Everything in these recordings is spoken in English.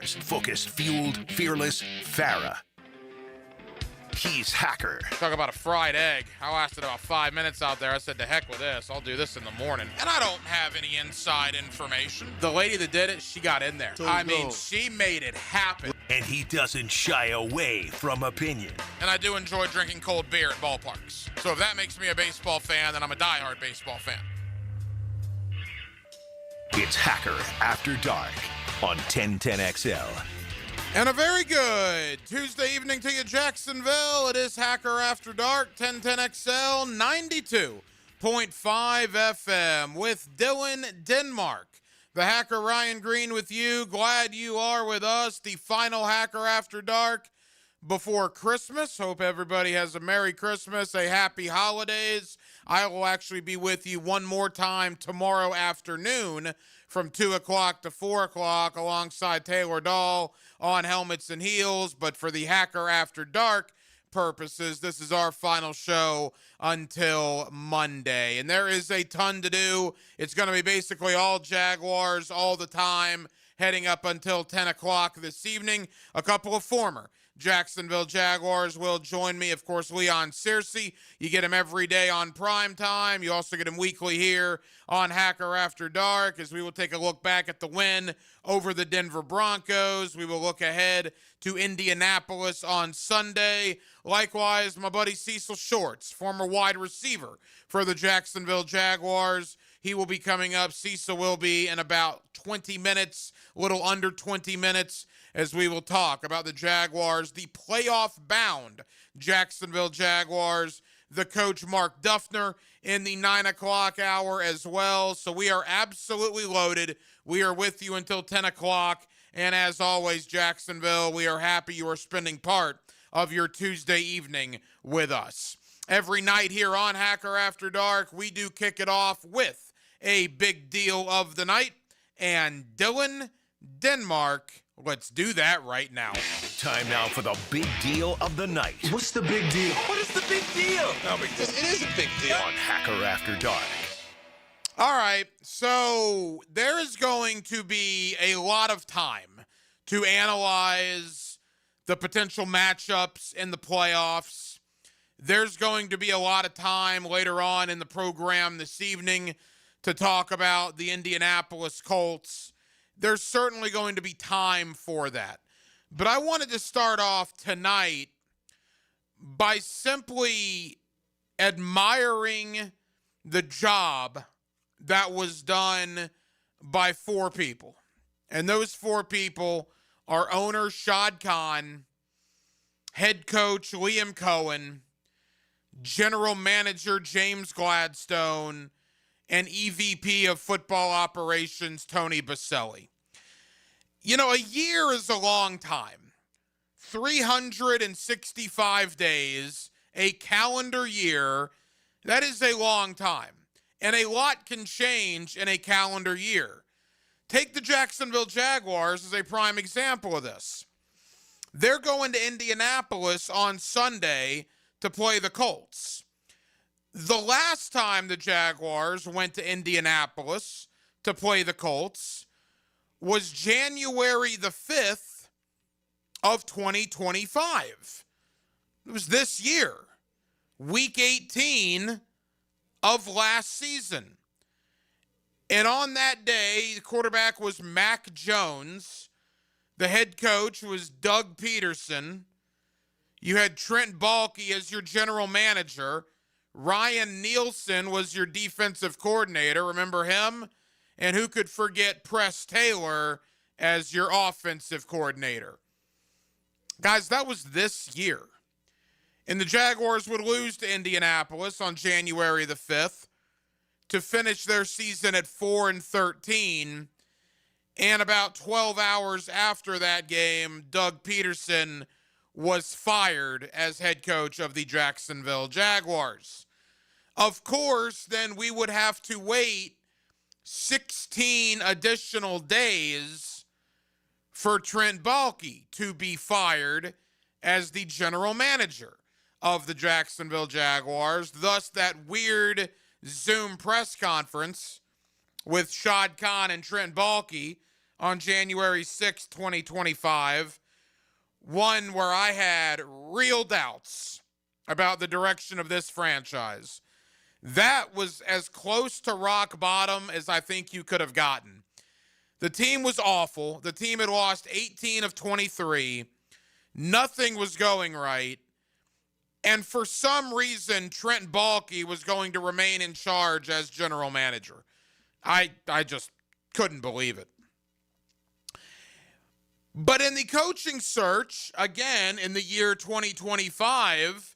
Focused, fueled, fearless, Farah. He's Hacker. Talk about a fried egg. I lasted about 5 minutes out there. I said, to heck with this. I'll do this in the morning. And I don't have any inside information. The lady that did it, she got in there. She made it happen. And he doesn't shy away from opinion. And I do enjoy drinking cold beer at ballparks. So if that makes me a baseball fan, then I'm a diehard baseball fan. It's Hacker After Dark on 1010XL. And a very good Tuesday evening to you, Jacksonville. It is Hacker After Dark, 1010XL, 92.5 FM with Dylan Denmark. The Hacker Ryan Green with you. Glad you are with us. The final Hacker After Dark before Christmas. Hope everybody has a Merry Christmas, a Happy Holidays. I will actually be with you one more time tomorrow afternoon from 2 o'clock to 4 o'clock alongside Taylor Dahl on Helmets and Heels. But for the Hacker After Dark purposes, this is our final show until Monday. And there is a ton to do. It's going to be basically all Jaguars all the time heading up until 10 o'clock this evening. A couple of former Jacksonville Jaguars will join me. Of course, Leon Searcy. You get him every day on prime time. You also get him weekly here on Hacker After Dark, as we will take a look back at the win over the Denver Broncos. We will look ahead to Indianapolis on Sunday. Likewise, my buddy Cecil Shorts, former wide receiver for the Jacksonville Jaguars. He will be coming up. Cecil will be in about 20 minutes, a little under 20 minutes, as we will talk about the Jaguars, the playoff-bound Jacksonville Jaguars, the coach Mark Duffner in the 9 o'clock hour as well. So we are absolutely loaded. We are with you until 10 o'clock. And as always, Jacksonville, we are happy you are spending part of your Tuesday evening with us. Every night here on Hacker After Dark, we do kick it off with a big deal of the night. And Dylan Denmark, let's do that right now. Time now for the big deal of the night. What's the big deal? What is the big deal? No big deal. It is a big deal. On Hacker After Dark. All right, so there is going to be a lot of time to analyze the potential matchups in the playoffs. There's going to be a lot of time later on in the program this evening to talk about the Indianapolis Colts. There's certainly going to be time for that. But I wanted to start off tonight by simply admiring the job that was done by four people. And those four people are owner Shad Khan, head coach Liam Cohen, general manager James Gladstone, and EVP of football operations Tony Baselli. You know, a year is a long time. 365 days, a calendar year, that is a long time. And a lot can change in a calendar year. Take the Jacksonville Jaguars as a prime example of this. They're going to Indianapolis on Sunday to play the Colts. The last time the Jaguars went to Indianapolis to play the Colts was January the 5th of 2025. It was this year, week 18 of last season. And on that day, the quarterback was Mac Jones. The head coach was Doug Peterson. You had Trent Baalke as your general manager. Ryan Nielsen was your defensive coordinator. Remember him? And who could forget Press Taylor as your offensive coordinator? Guys, that was this year. And the Jaguars would lose to Indianapolis on January the 5th to finish their season at 4-13. And about 12 hours after that game, Doug Peterson was fired as head coach of the Jacksonville Jaguars. Of course, then we would have to wait 16 additional days for Trent Baalke to be fired as the general manager of the Jacksonville Jaguars. Thus, that weird Zoom press conference with Shad Khan and Trent Baalke on January 6, 2025. One where I had real doubts about the direction of this franchise. That was as close to rock bottom as I think you could have gotten. The team was awful. The team had lost 18 of 23. Nothing was going right. And for some reason, Trent Baalke was going to remain in charge as general manager. I just couldn't believe it. But in the coaching search, again, in the year 2025,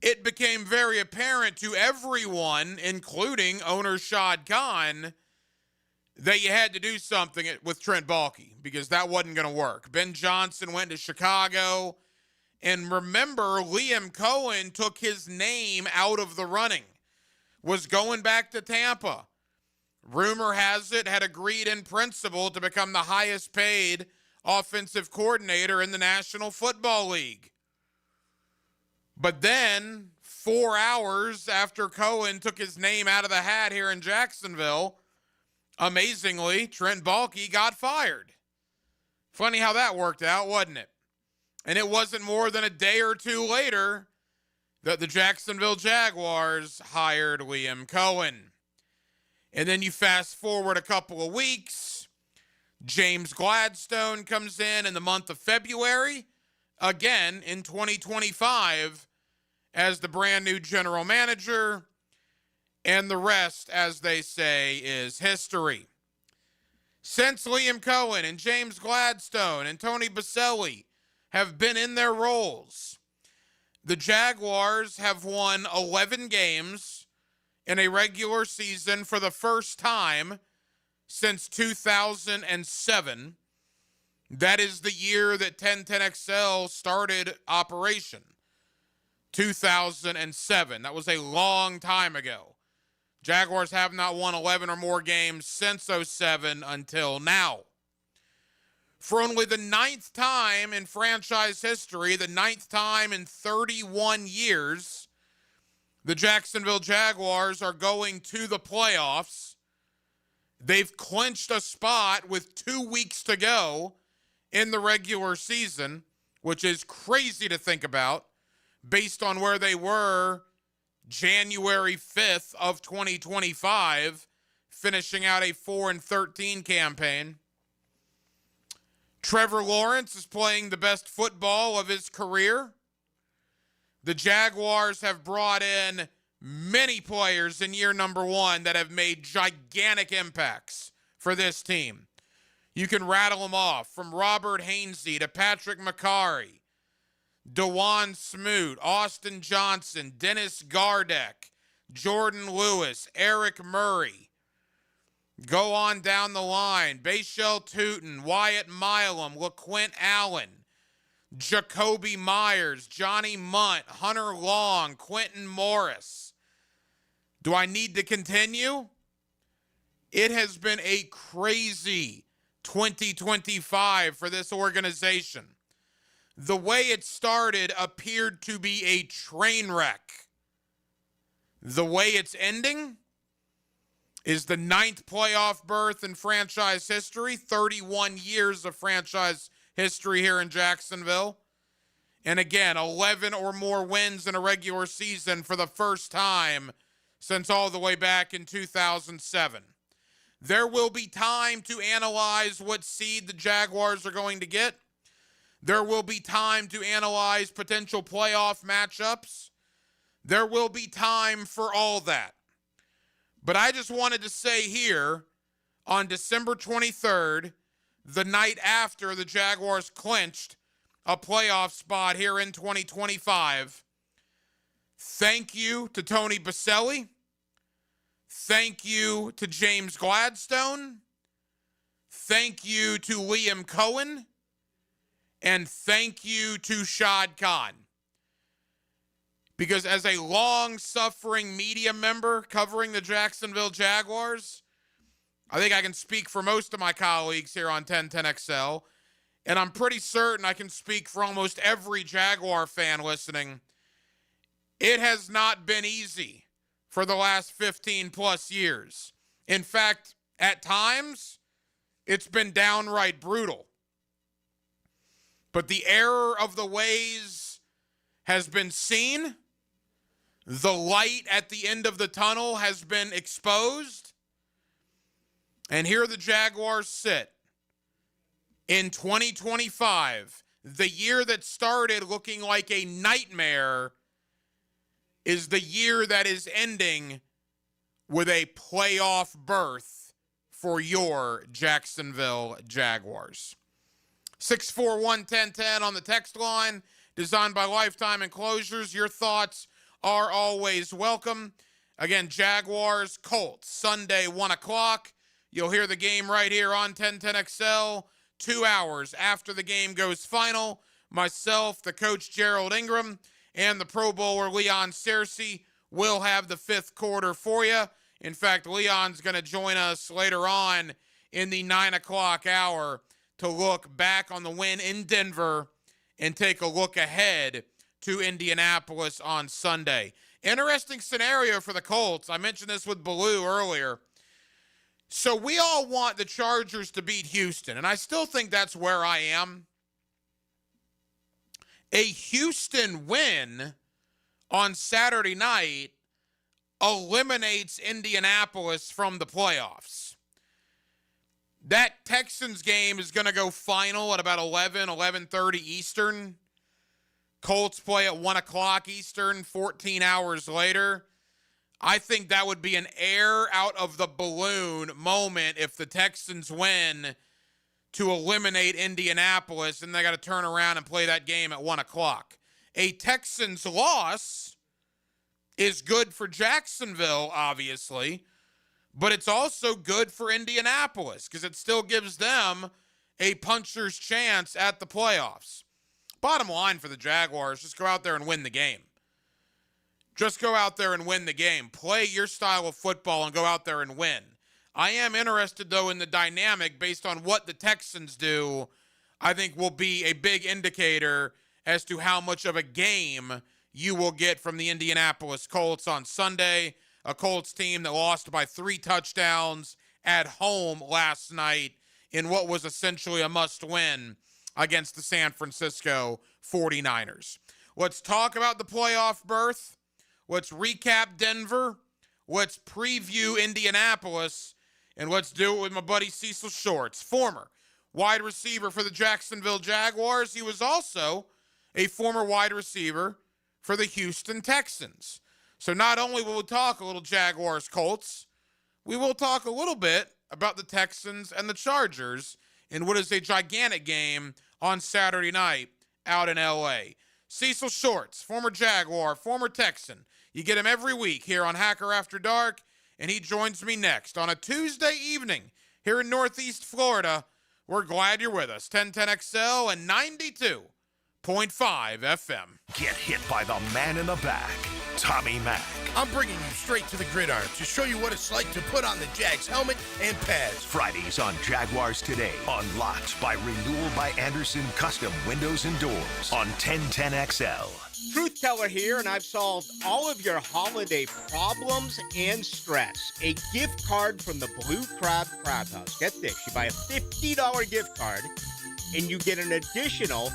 it became very apparent to everyone, including owner Shad Khan, that you had to do something with Trent Baalke because that wasn't going to work. Ben Johnson went to Chicago. And remember, Liam Cohen took his name out of the running, was going back to Tampa. Rumor has it, had agreed in principle to become the highest paid offensive coordinator in the National Football League. But then, 4 hours after Cohen took his name out of the hat here in Jacksonville, amazingly, Trent Baalke got fired. Funny how that worked out, wasn't it? And it wasn't more than a day or two later that the Jacksonville Jaguars hired Liam Cohen. And then you fast forward a couple of weeks, James Gladstone comes in the month of February, again in 2025, as the brand new general manager, and the rest, as they say, is history. Since Liam Cohen and James Gladstone and Tony Boselli have been in their roles, the Jaguars have won 11 games in a regular season for the first time since 2007. That is the year that 1010XL started operation. 2007. That was a long time ago. Jaguars have not won 11 or more games since 07 until now. For only the 9th time in franchise history, the 9th time in 31 years, the Jacksonville Jaguars are going to the playoffs. They've clinched a spot with 2 weeks to go in the regular season, which is crazy to think about based on where they were January 5th of 2025, finishing out a 4-13 campaign. Trevor Lawrence is playing the best football of his career. The Jaguars have brought in many players in year number 1 that have made gigantic impacts for this team. You can rattle them off, from Robert Hainsey to Patrick McCarry, DeJuan Smoot, Austin Johnson, Dennis Gardeck, Jordan Lewis, Eric Murray. Go on down the line. Bashal Tutin, Wyatt Milam, LaQuint Allen, Jacoby Myers, Johnny Munt, Hunter Long, Quentin Morris. Do I need to continue? It has been a crazy 2025 for this organization. The way it started appeared to be a train wreck. The way it's ending is the 9th playoff berth in franchise history, 31 years of franchise history here in Jacksonville. And again, 11 or more wins in a regular season for the first time since all the way back in 2007. There will be time to analyze what seed the Jaguars are going to get. There will be time to analyze potential playoff matchups. There will be time for all that. But I just wanted to say here, on December 23rd, the night after the Jaguars clinched a playoff spot here in 2025, thank you to Tony Boselli. Thank you to James Gladstone. Thank you to Liam Cohen. And thank you to Shad Khan. Because as a long-suffering media member covering the Jacksonville Jaguars, I think I can speak for most of my colleagues here on 1010XL, and I'm pretty certain I can speak for almost every Jaguar fan listening. It has not been easy for the last 15-plus years. In fact, at times, It's been downright brutal. But the error of the ways has been seen. The light at the end of the tunnel has been exposed. And here the Jaguars sit in 2025. The year that started looking like a nightmare is the year that is ending with a playoff berth for your Jacksonville Jaguars. 641-1010 on the text line, designed by Lifetime Enclosures. Your thoughts are always welcome. Again, Jaguars, Colts, Sunday, 1 o'clock. You'll hear the game right here on 1010XL. 2 hours after the game goes final, myself, the coach Gerald Ingram, and the Pro Bowler Leon Searcy will have the fifth quarter for you. In fact, Leon's going to join us later on in the 9 o'clock hour to look back on the win in Denver and take a look ahead to Indianapolis on Sunday. Interesting scenario for the Colts. I mentioned this with Baloo earlier. So we all want the Chargers to beat Houston, and I still think that's where I am. A Houston win on Saturday night eliminates Indianapolis from the playoffs. That Texans game is going to go final at about 11:30 Eastern. Colts play at 1 o'clock Eastern, 14 hours later. I think that would be an air out of the balloon moment if the Texans win to eliminate Indianapolis, and they got to turn around and play that game at 1 o'clock. A Texans loss is good for Jacksonville, obviously, but it's also good for Indianapolis because it still gives them a puncher's chance at the playoffs. Bottom line for the Jaguars, just go out there and win the game. Just go out there and win the game. Play your style of football and go out there and win. I am interested, though, in the dynamic based on what the Texans do. I think will be a big indicator as to how much of a game you will get from the Indianapolis Colts on Sunday, a Colts team that lost by 3 touchdowns at home last night in what was essentially a must-win against the San Francisco 49ers. Let's talk about the playoff berth. Let's recap Denver. Let's preview Indianapolis. And let's do it with my buddy Cecil Shorts, former wide receiver for the Jacksonville Jaguars. He was also a former wide receiver for the Houston Texans. So not only will we talk a little Jaguars Colts, we will talk a little bit about the Texans and the Chargers in what is a gigantic game on Saturday night out in L.A. Cecil Shorts, former Jaguar, former Texan. You get him every week here on Hacker After Dark, and he joins me next on a Tuesday evening here in Northeast Florida. We're glad you're with us. 1010XL and 92.5 FM. Get hit by the man in the back, Tommy Mack. I'm bringing you straight to the gridiron to show you what it's like to put on the Jags helmet and pads. Fridays on Jaguars Today. Unlocked by Renewal by Anderson Custom Windows and Doors on 1010XL. Truth Teller here, and I've solved all of your holiday problems and stress. A gift card from the Blue Crab Crab House. Get this, you buy a $50 gift card, and you get an additional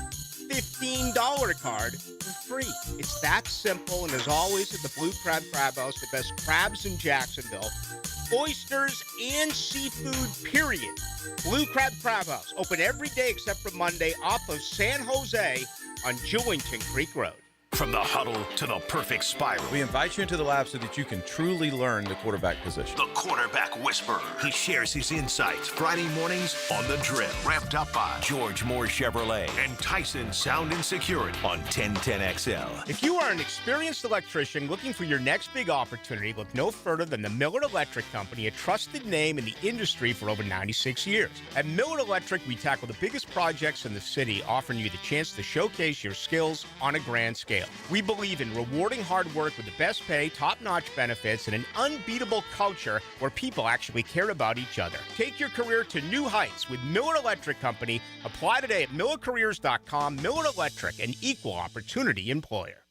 $15 card for free. It's that simple, and as always at the Blue Crab Crab House, the best crabs in Jacksonville, oysters, and seafood, period. Blue Crab Crab House, open every day except for Monday, off of San Jose on Jewington Creek Road. From the huddle to the perfect spiral. We invite you into the lab so that you can truly learn the quarterback position. The quarterback whisperer. He shares his insights Friday mornings on The Drill. Wrapped up by George Moore Chevrolet and Tyson Sound and Security on 1010XL. If you are an experienced electrician looking for your next big opportunity, look no further than the Miller Electric Company, a trusted name in the industry for over 96 years. At Miller Electric, we tackle the biggest projects in the city, offering you the chance to showcase your skills on a grand scale. We believe in rewarding hard work with the best pay, top-notch benefits, and an unbeatable culture where people actually care about each other. Take your career to new heights with Miller Electric Company. Apply today at millercareers.com. Miller Electric, an equal opportunity employer.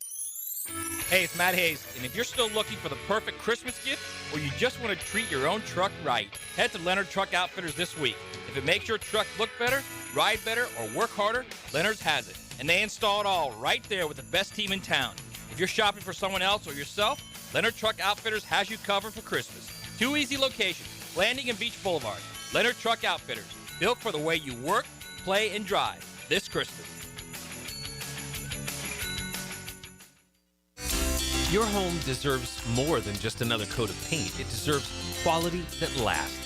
Hey, it's Matt Hayes, and if you're still looking for the perfect Christmas gift or you just want to treat your own truck right, head to Leonard Truck Outfitters this week. If If it makes your truck look better, ride better, or work harder, Leonard's has it. And they install it all right there with the best team in town. If you're shopping for someone else or yourself, Leonard Truck Outfitters has you covered for Christmas. 2 easy locations, Landing and Beach Boulevard. Leonard Truck Outfitters, built for the way you work, play, and drive this Christmas. Your home deserves more than just another coat of paint. It deserves quality that lasts.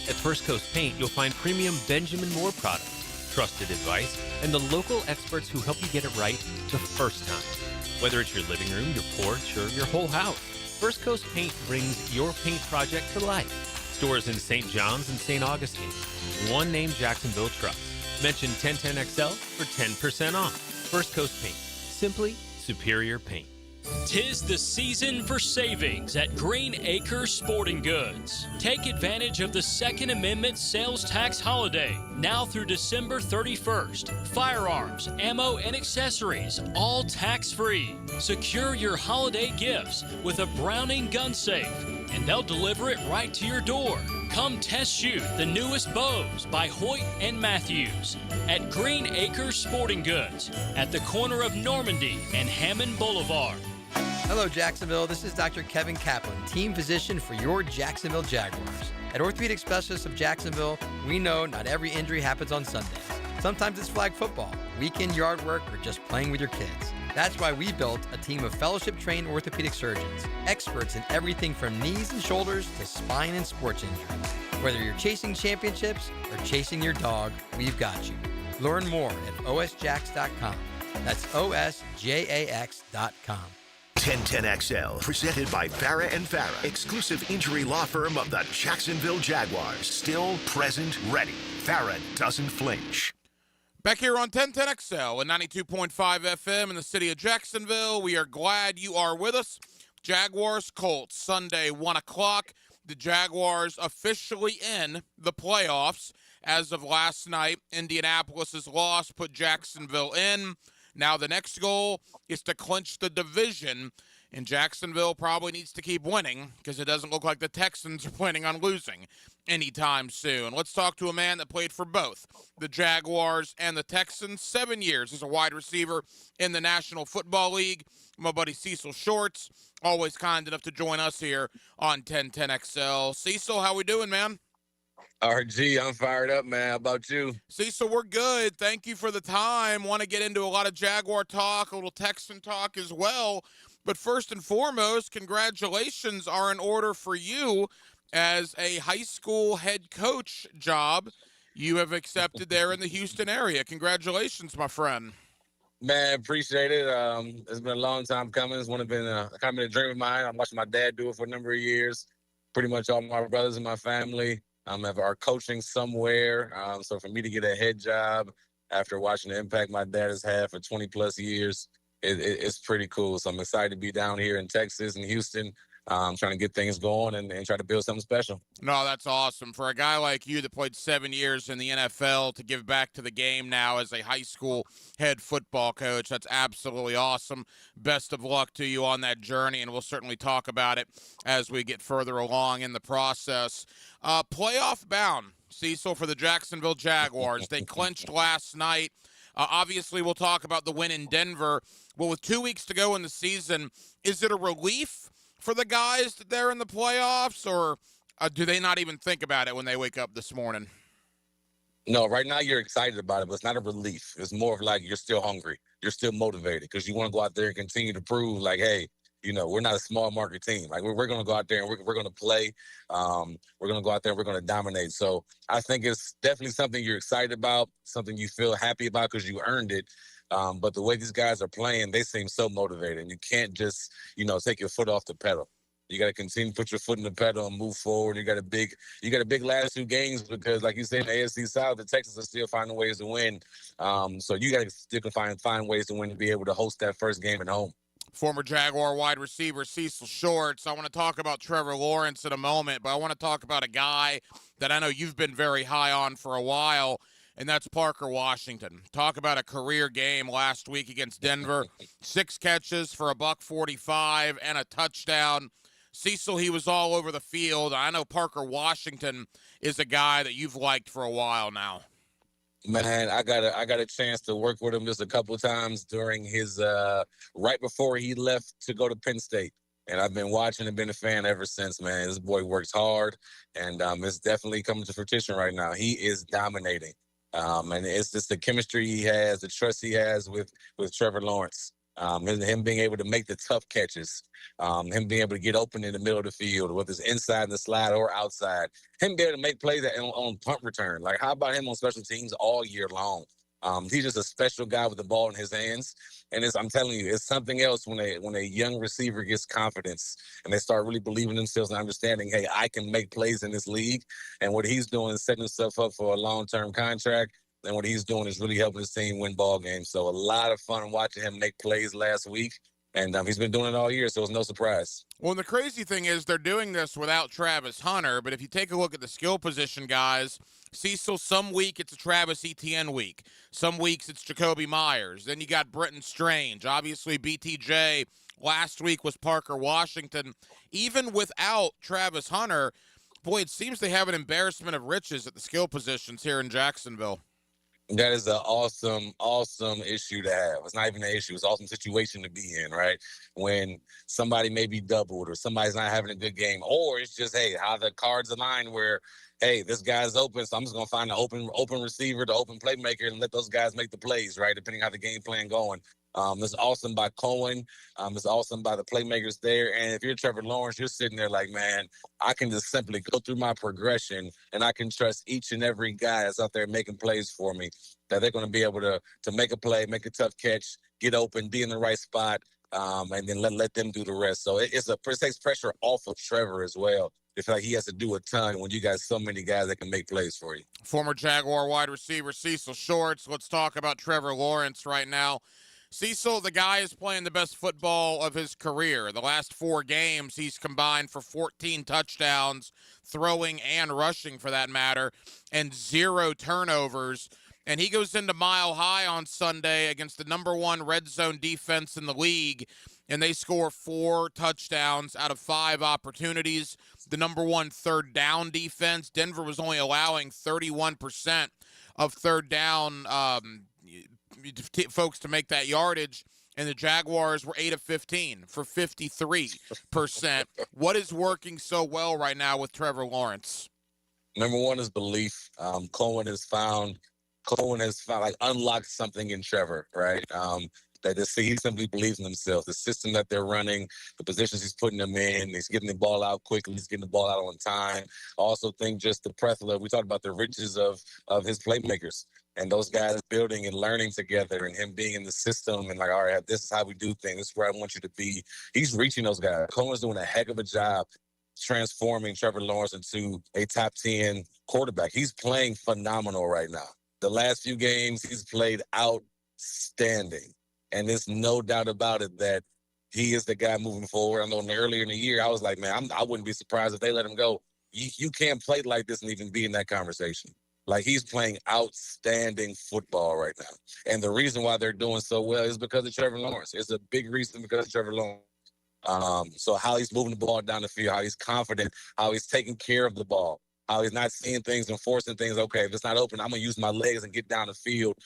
At First Coast Paint, you'll find premium Benjamin Moore products, trusted advice, and the local experts who help you get it right the first time. Whether it's your living room, your porch, or your whole house, First Coast Paint brings your paint project to life. Stores in St. John's and St. Augustine. One name Jacksonville Trucks. Mention 1010XL for 10% off. First Coast Paint. Simply superior paint. 'Tis the season for savings at Green Acre Sporting Goods. Take advantage of the Second Amendment sales tax holiday, now through December 31st. Firearms, ammo, and accessories, all tax-free. Secure your holiday gifts with a Browning gun safe, and they'll deliver it right to your door. Come test shoot the newest bows by Hoyt and Matthews at Green Acre Sporting Goods at the corner of Normandy and Hammond Boulevard. Hello, Jacksonville. This is Dr. Kevin Kaplan, team physician for your Jacksonville Jaguars. At Orthopedic Specialists of Jacksonville, we know not every injury happens on Sundays. Sometimes it's flag football, weekend yard work, or just playing with your kids. That's why we built a team of fellowship-trained orthopedic surgeons, experts in everything from knees and shoulders to spine and sports injuries. Whether you're chasing championships or chasing your dog, we've got you. Learn more at osjax.com. That's osjax.com. 1010XL, presented by Farah and Farah, exclusive injury law firm of the Jacksonville Jaguars. Still present, ready. Farah doesn't flinch. Back here on 1010XL and 92.5 FM in the city of Jacksonville. We are glad you are with us. Jaguars Colts, Sunday, 1 o'clock. The Jaguars officially in the playoffs as of last night. Indianapolis's loss put Jacksonville in. Now the next goal is to clinch the division, and Jacksonville probably needs to keep winning because it doesn't look like the Texans are planning on losing anytime soon. Let's talk to a man that played for both the Jaguars and the Texans. 7 years as a wide receiver in the National Football League. My buddy Cecil Shorts, always kind enough to join us here on 1010XL. Cecil, how we doing, man? RG, I'm fired up, man. How about you? Cecil, we're good. Thank you for the time. Want to get into a lot of Jaguar talk, a little Texan talk as well. But first and foremost, congratulations are in order for you as a high school head coach job you have accepted there in the Houston area. Congratulations, my friend. Man, appreciate it. It's been a long time coming. It's been kind of been a dream of mine. I'm watching my dad do it for a number of years. Pretty much all my brothers in my family are coaching somewhere. So for me to get a head job after watching the impact my dad has had for 20 plus years, it's pretty cool. So I'm excited to be down here in Texas and Houston, trying to get things going and try to build something special. No, that's awesome. For a guy like you that played 7 years in the NFL to give back to the game now as a high school head football coach, that's absolutely awesome. Best of luck to you on that journey, and we'll certainly talk about it as we get further along in the process. Playoff bound, Cecil, for the Jacksonville Jaguars. They clinched last night. Obviously, we'll talk about the win in Denver. Well, with 2 weeks to go in the season, is it a relief for the guys that they're in the playoffs, or do they not even think about it when they wake up this morning? No, right now you're excited about it, but it's not a relief. It's more of like you're still hungry. You're still motivated because you want to go out there and continue to prove like, hey, we're not a small market team. Like we're going to go out there and we're going to play. We're going to go out there and we're going to dominate. So I think it's definitely something you're excited about, something you feel happy about because you earned it. But the way these guys are playing, they seem so motivated. And you can't just, take your foot off the pedal. You got to continue to put your foot in the pedal and move forward. You got a big last 2 games because, like you said, in the AFC South, the Texans are still finding ways to win. So you got to still find ways to win to be able to host that first game at home. Former Jaguar wide receiver Cecil Shorts. I want to talk about Trevor Lawrence in a moment, but I want to talk about a guy that I know you've been very high on for a while, and that's Parker Washington. Talk about a career game last week against Denver. 6 catches for $145 and a touchdown. Cecil, he was all over the field. I know Parker Washington is a guy that you've liked for a while now. Man, I got a chance to work with him just a couple of times during his right before he left to go to Penn State. And I've been watching and been a fan ever since, man. This boy works hard, and it's definitely coming to fruition right now. He is dominating. And it's just the chemistry he has, the trust he has with Trevor Lawrence. Him being able to make the tough catches, him being able to get open in the middle of the field, whether it's inside the slide or outside, him being able to make plays on punt return. Like, how about him on special teams all year long? He's just a special guy with the ball in his hands. And I'm telling you, it's something else when a young receiver gets confidence and they start really believing themselves and understanding, hey, I can make plays in this league. And what he's doing is setting himself up for a long-term contract. And what he's doing is really helping his team win ball games. So a lot of fun watching him make plays last week. And he's been doing it all year, so it's no surprise. Well, the crazy thing is they're doing this without Travis Hunter, but if you take a look at the skill position guys, Cecil, some week it's a Travis Etienne week. Some weeks it's Jacoby Myers. Then you got Brenton Strange. Obviously, BTJ last week was Parker Washington. Even without Travis Hunter, boy, it seems they have an embarrassment of riches at the skill positions here in Jacksonville. That is an awesome issue to have. It's not even an issue. It's an awesome situation to be in, right? When somebody may be doubled or somebody's not having a good game, or it's just, hey, how the cards align where, hey, this guy's open, so I'm just going to find an open receiver, the open playmaker, and let those guys make the plays, right, depending how the game plan going. It's awesome by Cohen. It's awesome by the playmakers there. And if you're Trevor Lawrence, you're sitting there like, man, I can just simply go through my progression and I can trust each and every guy that's out there making plays for me, that they're going to be able to make a play, make a tough catch, get open, be in the right spot, and then let them do the rest. So it takes pressure off of Trevor as well. It's like he has to do a ton when you got so many guys that can make plays for you. Former Jaguar wide receiver Cecil Shorts. Let's talk about Trevor Lawrence right now. Cecil, the guy is playing the best football of his career. The last 4 games, he's combined for 14 touchdowns, throwing and rushing for that matter, and 0 turnovers. And he goes into Mile High on Sunday against the number 1 red zone defense in the league, and they score 4 touchdowns out of 5 opportunities. The number 1 third down defense, Denver was only allowing 31% of third down folks to make that yardage, and the Jaguars were 8 of 15 for 53%. What is working so well right now with Trevor Lawrence? Number 1 is belief. Cohen has like unlocked something in Trevor, right? That he simply believes in himself. The system that they're running, the positions he's putting them in, he's getting the ball out quickly, he's getting the ball out on time. I also think just the plethora, we talked about the riches of his playmakers and those guys building and learning together and him being in the system and like, all right, this is how we do things. This is where I want you to be. He's reaching those guys. Cohen's doing a heck of a job transforming Trevor Lawrence into a top 10 quarterback. He's playing phenomenal right now. The last few games, he's played outstanding. And there's no doubt about it that he is the guy moving forward. I know earlier in the year, I was like, man, I wouldn't be surprised if they let him go. You can't play like this and even be in that conversation. Like, he's playing outstanding football right now. And the reason why they're doing so well is because of Trevor Lawrence. It's a big reason because of Trevor Lawrence. So how he's moving the ball down the field, how he's confident, how he's taking care of the ball, how he's not seeing things and forcing things. Okay, if it's not open, I'm going to use my legs and get down the field.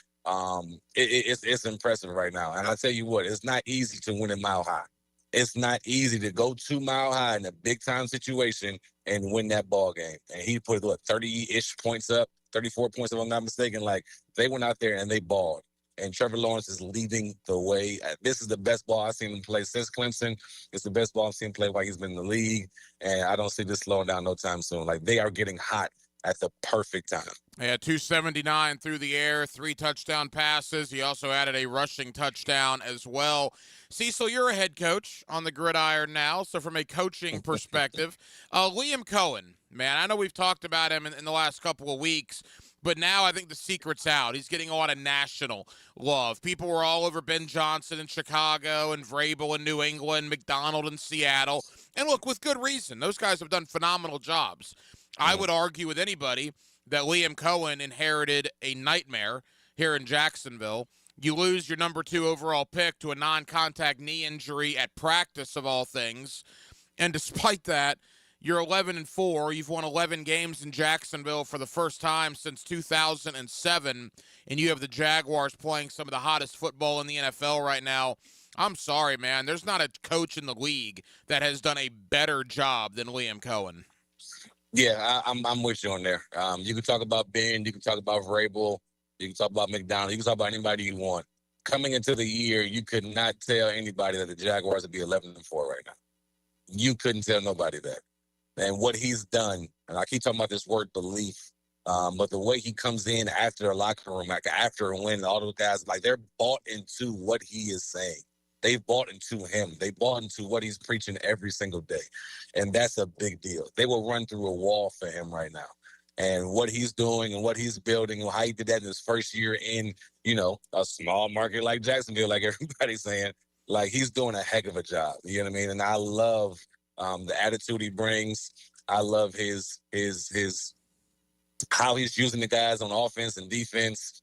It's impressive right now. And I tell you what, it's not easy to win in Mile High. It's not easy to go to Mile High in a big-time situation and win that ball game. And he put, 30-ish points up, 34 points if I'm not mistaken. Like, they went out there and they balled. And Trevor Lawrence is leading the way. This is the best ball I've seen him play since Clemson. It's the best ball I've seen him play while he's been in the league. And I don't see this slowing down no time soon. Like, they are getting hot at the perfect time. Yeah, 279 through the air, 3 touchdown passes. He also added a rushing touchdown as well. Cecil, you're a head coach on the gridiron now, so from a coaching perspective, Liam Cohen, man, I know we've talked about him in the last couple of weeks, but now I think the secret's out. He's getting a lot of national love. People were all over Ben Johnson in Chicago and Vrabel in New England, McDonald in Seattle. And look, with good reason. Those guys have done phenomenal jobs. I would argue with anybody that Liam Cohen inherited a nightmare here in Jacksonville. You lose your number 2 overall pick to a non-contact knee injury at practice, of all things. And despite that, you're 11-4. You've won 11 games in Jacksonville for the first time since 2007, and you have the Jaguars playing some of the hottest football in the NFL right now. I'm sorry, man. There's not a coach in the league that has done a better job than Liam Cohen. Yeah, I'm with you on there. You can talk about Ben, you can talk about Vrabel, you can talk about McDonald, you can talk about anybody you want. Coming into the year, you could not tell anybody that the Jaguars would be 11-4 right now. You couldn't tell nobody that. And what he's done, and I keep talking about this word belief, but the way he comes in after the locker room, like after a win, all those guys, like they're bought into what he is saying. They've bought into him. They bought into what he's preaching every single day. And that's a big deal. They will run through a wall for him right now. And what he's doing and what he's building and how he did that in his first year in, a small market like Jacksonville, like everybody's saying, like he's doing a heck of a job. You know what I mean? And I love the attitude he brings. I love his how he's using the guys on offense and defense.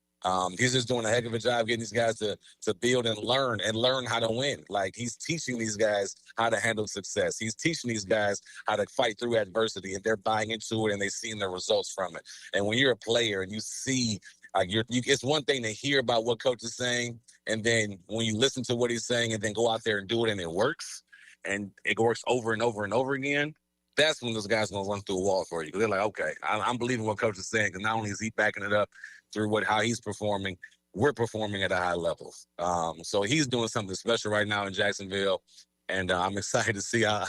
He's just doing a heck of a job getting these guys to build and learn how to win. Like he's teaching these guys how to handle success. He's teaching these guys how to fight through adversity, and they're buying into it and they're seeing the results from it. And when you're a player and you see, like it's one thing to hear about what coach is saying, and then when you listen to what he's saying and then go out there and do it and it works, and it works over and over and over again. That's when those guys gonna run through a wall for you, because they're like, okay, I'm believing what coach is saying, because not only is he backing it up through how he's performing, we're performing at a high level. So he's doing something special right now in Jacksonville, and I'm excited to see how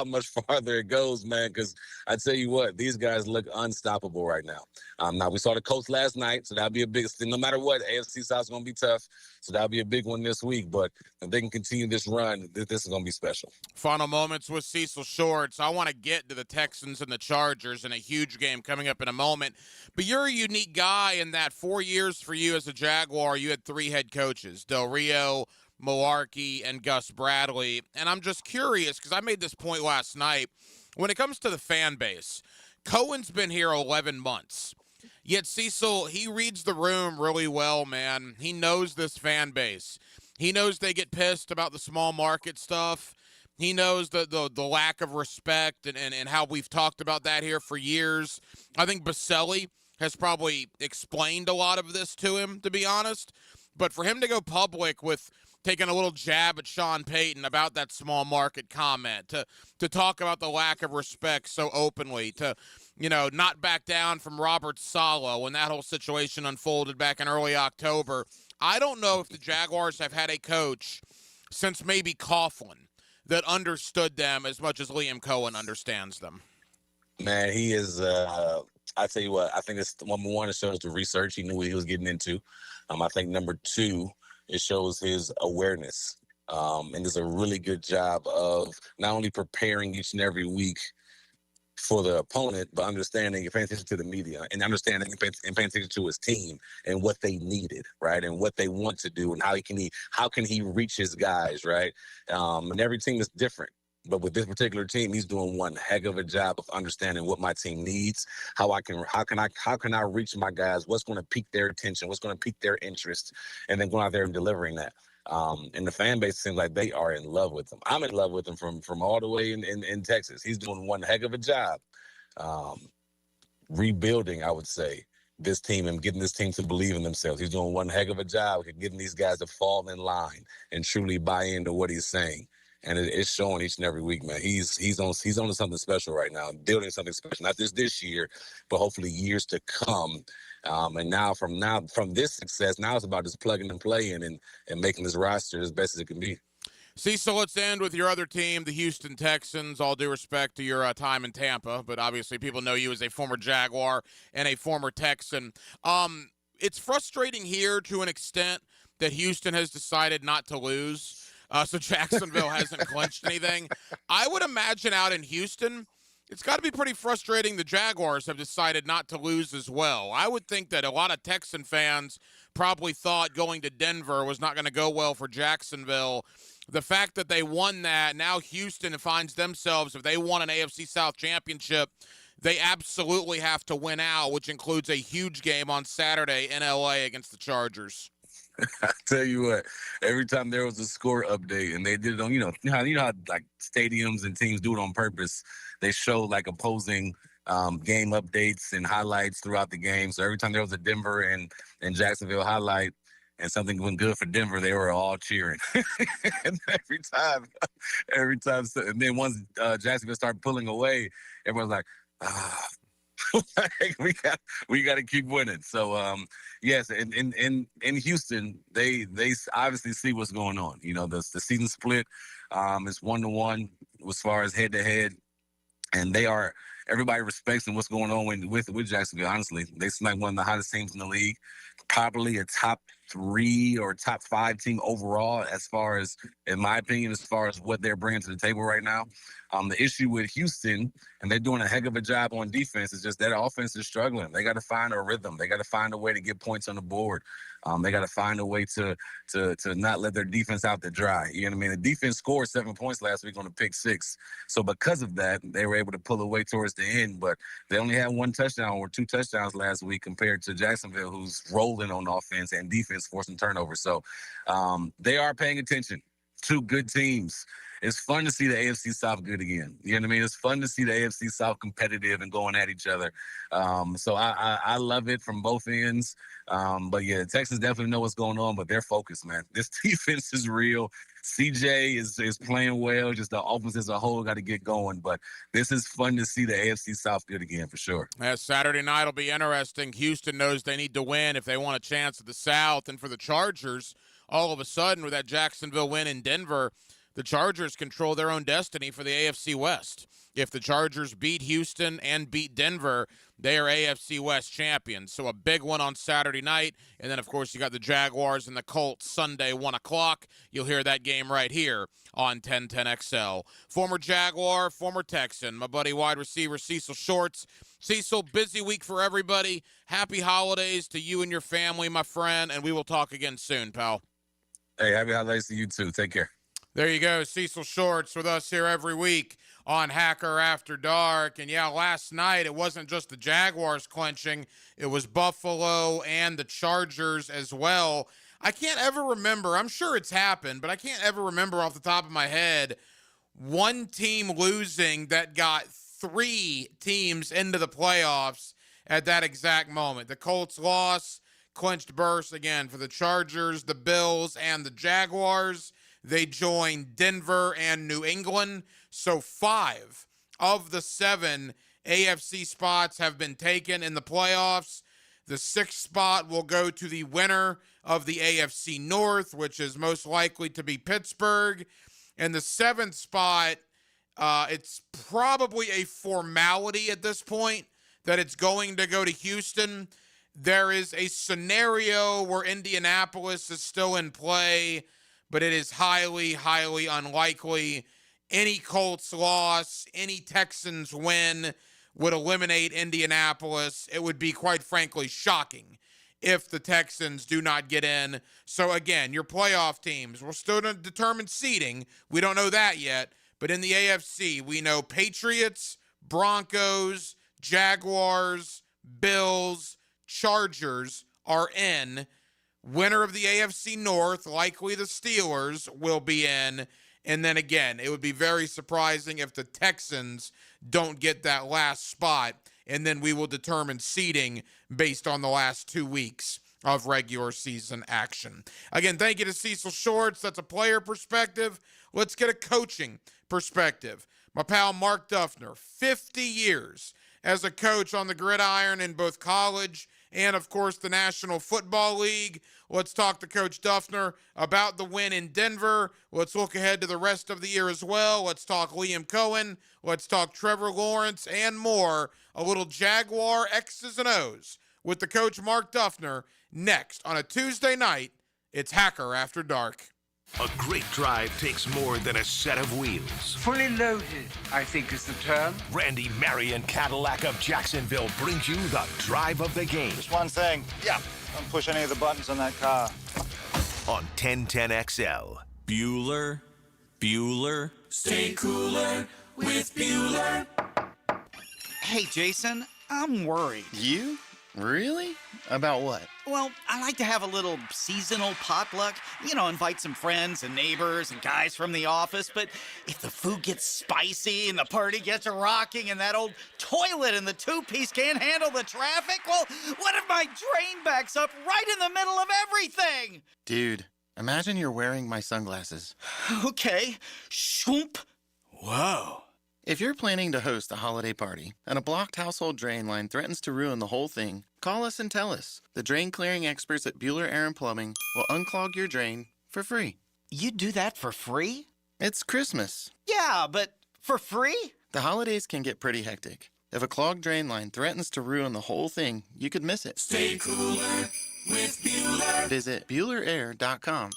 much farther it goes, man, because I tell you what, these guys look unstoppable right now. Now, we saw the Colts last night, so that'll be a big thing. No matter what, AFC South's going to be tough, so that'll be a big one this week. But if they can continue this run, this is going to be special. Final moments with Cecil Shorts. I want to get to the Texans and the Chargers in a huge game coming up in a moment. But you're a unique guy in that 4 years for you as a Jaguar, you had 3 head coaches, Del Rio, Mularkey, and Gus Bradley. And I'm just curious, because I made this point last night, when it comes to the fan base, Cohen's been here 11 months. Yet Cecil, he reads the room really well, man. He knows this fan base. He knows they get pissed about the small market stuff. He knows the lack of respect and how we've talked about that here for years. I think Baselli has probably explained a lot of this to him, to be honest. But for him to go public with taking a little jab at Sean Payton about that small market comment, to talk about the lack of respect so openly, to, not back down from Robert Saleh when that whole situation unfolded back in early October. I don't know if the Jaguars have had a coach since maybe Coughlin that understood them as much as Liam Cohen understands them. Man, he is, I tell you what, I think it's number one, it shows the research. He knew what he was getting into. I think number 2, it shows his awareness. And does a really good job of not only preparing each and every week for the opponent, but understanding and paying attention to the media and understanding and paying attention to his team and what they needed, right? And what they want to do and how can he reach his guys, right? And every team is different. But with this particular team, he's doing one heck of a job of understanding what my team needs, how can I reach my guys, what's going to pique their attention, what's going to pique their interest, and then going out there and delivering that. And the fan base seems like they are in love with him. I'm in love with him from all the way in Texas. He's doing one heck of a job rebuilding, I would say, this team and getting this team to believe in themselves. He's doing one heck of a job of getting these guys to fall in line and truly buy into what he's saying. And it's showing each and every week, man. He's on something special right now, building something special, not just this year, but hopefully years to come. And now from this success, now it's about just plugging and playing and making this roster as best as it can be. Cecil, let's end with your other team, the Houston Texans. All due respect to your time in Tampa, but obviously people know you as a former Jaguar and a former Texan. It's frustrating here to an extent that Houston has decided not to lose. So Jacksonville hasn't clinched anything. I would imagine out in Houston, it's got to be pretty frustrating the Jaguars have decided not to lose as well. I would think that a lot of Texan fans probably thought going to Denver was not going to go well for Jacksonville. The fact that they won that, now Houston finds themselves, if they won an AFC South championship, they absolutely have to win out, which includes a huge game on Saturday in L.A. against the Chargers. I tell you what, every time there was a score update and they did it on, you know how like stadiums and teams do it on purpose. They show like opposing game updates and highlights throughout the game. So every time there was a Denver and Jacksonville highlight and something went good for Denver, they were all cheering. And every time, and then once Jacksonville started pulling away, everyone's like, we got to keep winning. So yes, in Houston, they obviously see what's going on. You know, the season split is 1-1 as far as head to head, and everybody respects and what's going on with Jacksonville. Honestly, they seem like one of the hottest teams in the league, probably a top 3 or top 5 team overall, as far as, in my opinion, as far as what they're bringing to the table right now. The issue with Houston, and they're doing a heck of a job on defense, is just that offense is struggling. They got to find a rhythm. They got to find a way to get points on the board. They got to find a way to not let their defense out to dry. You know what I mean? The defense scored 7 points last week on a pick 6. So because of that, they were able to pull away towards the end. But they only had 1 touchdown or 2 touchdowns last week compared to Jacksonville, who's rolling on offense and defense, forcing turnovers. So they are paying attention. 2 good teams. It's fun to see the AFC South good again. You know what I mean? It's fun to see the AFC South competitive and going at each other. So I love it from both ends. But yeah, the Texans definitely know what's going on, but they're focused, man. This defense is real. CJ is playing well. Just the offense as a whole got to get going. But this is fun to see the AFC South good again for sure. Saturday night will be interesting. Houston knows they need to win if they want a chance at the South. And for the Chargers, all of a sudden with that Jacksonville win in Denver, the Chargers control their own destiny for the AFC West. If the Chargers beat Houston and beat Denver, they are AFC West champions. So a big one on Saturday night. And then, of course, you got the Jaguars and the Colts Sunday, 1 o'clock. You'll hear that game right here on 1010XL. Former Jaguar, former Texan, my buddy wide receiver Cecil Shorts. Cecil, busy week for everybody. Happy holidays to you and your family, my friend, and we will talk again soon, pal. Hey, happy holidays to you too. Take care. There you go, Cecil Shorts with us here every week on Hacker After Dark. And yeah, last night it wasn't just the Jaguars clinching. It was Buffalo and the Chargers as well. I can't ever remember. I'm sure it's happened, but I can't ever remember off the top of my head one team losing that got 3 teams into the playoffs at that exact moment. The Colts lost, clinched berths again for the Chargers, the Bills, and the Jaguars. They joined Denver and New England. So 5 of the 7 AFC spots have been taken in the playoffs. The 6th spot will go to the winner of the AFC North, which is most likely to be Pittsburgh. And the 7th spot, it's probably a formality at this point that it's going to go to Houston. There is a scenario where Indianapolis is still in play, but it is highly, highly unlikely. Any Colts loss, any Texans win would eliminate Indianapolis. It would be, quite frankly, shocking if the Texans do not get in. So, again, your playoff teams, we're still going to determine seeding. We don't know that yet. But in the AFC, we know Patriots, Broncos, Jaguars, Bills, Chargers are in. Winner of the AFC North, likely the Steelers, will be in. And then again, it would be very surprising if the Texans don't get that last spot. And then we will determine seeding based on the last 2 weeks of regular season action. Again, thank you to Cecil Shorts. That's a player perspective. Let's get a coaching perspective. My pal Mark Duffner, 50 years as a coach on the gridiron in both college and, of course, the National Football League. Let's talk to Coach Duffner about the win in Denver. Let's look ahead to the rest of the year as well. Let's talk Liam Cohen. Let's talk Trevor Lawrence and more. A little Jaguar X's and O's with the Coach Mark Duffner next on a Tuesday night. It's Hacker After Dark. A great drive takes more than a set of wheels. Fully loaded, I think is the term. Randy Marion Cadillac of Jacksonville brings you the drive of the game. Just one thing. Yeah. Don't push any of the buttons on that car. On 1010XL. Bueller. Stay cooler with Bueller. Hey, Jason, I'm worried. You? Really? About what? Well, I like to have a little seasonal potluck. Invite some friends and neighbors and guys from the office. But if the food gets spicy and the party gets rocking and that old toilet in the two-piece can't handle the traffic, well, what if my drain backs up right in the middle of everything? Dude, imagine you're wearing my sunglasses. Okay. Shoomp. Whoa. If you're planning to host a holiday party and a blocked household drain line threatens to ruin the whole thing, call us and tell us. The drain clearing experts at Bueller Aaron Plumbing will unclog your drain for free. You do that for free? It's Christmas. Yeah, but for free? The holidays can get pretty hectic. If a clogged drain line threatens to ruin the whole thing, you could miss it. Stay cooler with Bueller. Visit BuellerAir.com.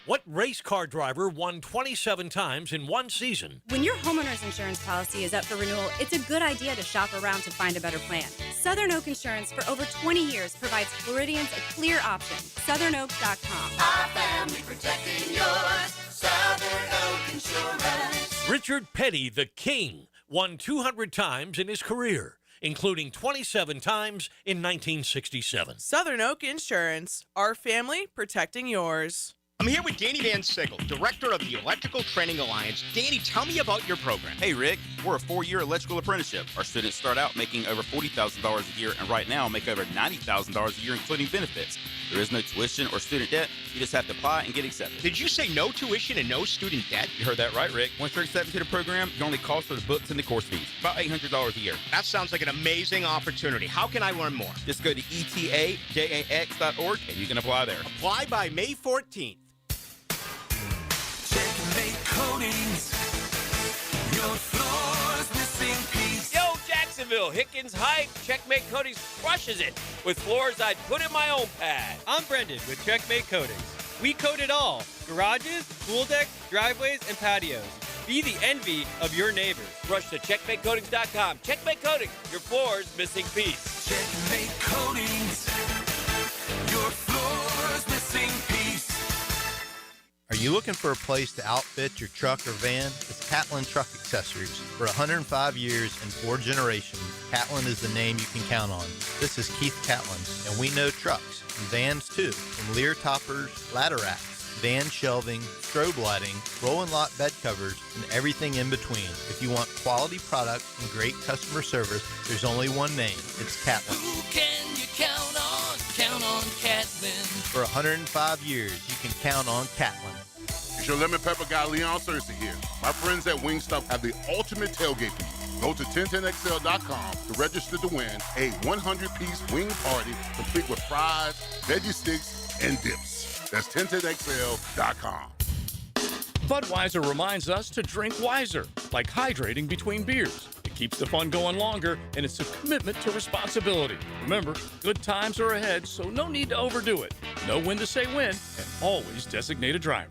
What race car driver won 27 times in one season? When your homeowner's insurance policy is up for renewal, it's a good idea to shop around to find a better plan. Southern Oak Insurance for over 20 years provides Floridians a clear option. SouthernOak.com. Our family protecting yours. Southern Oak Insurance. Richard Petty, the King, won 200 times in his career, including 27 times in 1967. Southern Oak Insurance. Our family protecting yours. I'm here with Danny Van Sickle, director of the Electrical Training Alliance. Danny, tell me about your program. Hey, Rick, we're a 4-year electrical apprenticeship. Our students start out making over $40,000 a year, and right now make over $90,000 a year, including benefits. There is no tuition or student debt. You just have to apply and get accepted. Did you say no tuition and no student debt? You heard that right, Rick. Once you're accepted to the program, your only cost for the books and the course fees. About $800 a year. That sounds like an amazing opportunity. How can I learn more? Just go to etajax.org and you can apply there. Apply by May 14th. Checkmate Coatings. Your floor's missing piece. Yo, Jacksonville, Hickens Hype, Checkmate Coatings crushes it with floors I'd put in my own pad. I'm Brendan with Checkmate Coatings. We coat it all: garages, pool decks, driveways, and patios. Be the envy of your neighbors. Rush to checkmatecoatings.com. Checkmate Coatings, your floor's missing piece. Checkmate Coatings. Your floor's missing piece. Are you looking for a place to outfit your truck or van? It's Catlin Truck Accessories. For 105 years and 4 generations, Catlin is the name you can count on. This is Keith Catlin, and we know trucks and vans too, from Lear toppers, ladder racks, van shelving, strobe lighting, roll and lock bed covers, and everything in between. If you want quality products and great customer service, there's only one name. It's Catlin. Who can you count on? Count on Catlin. For 105 years, you can count on Catlin. It's your lemon pepper guy, Leon Cersei here. My friends at Wingstop have the ultimate tailgate for you. Go to 1010XL.com to register to win a 100-piece wing party complete with fries, veggie sticks, and dips. That's 1010XL.com. Budweiser reminds us to drink wiser, like hydrating between beers. It keeps the fun going longer, and it's a commitment to responsibility. Remember, good times are ahead, so no need to overdo it. Know when to say when, and always designate a driver.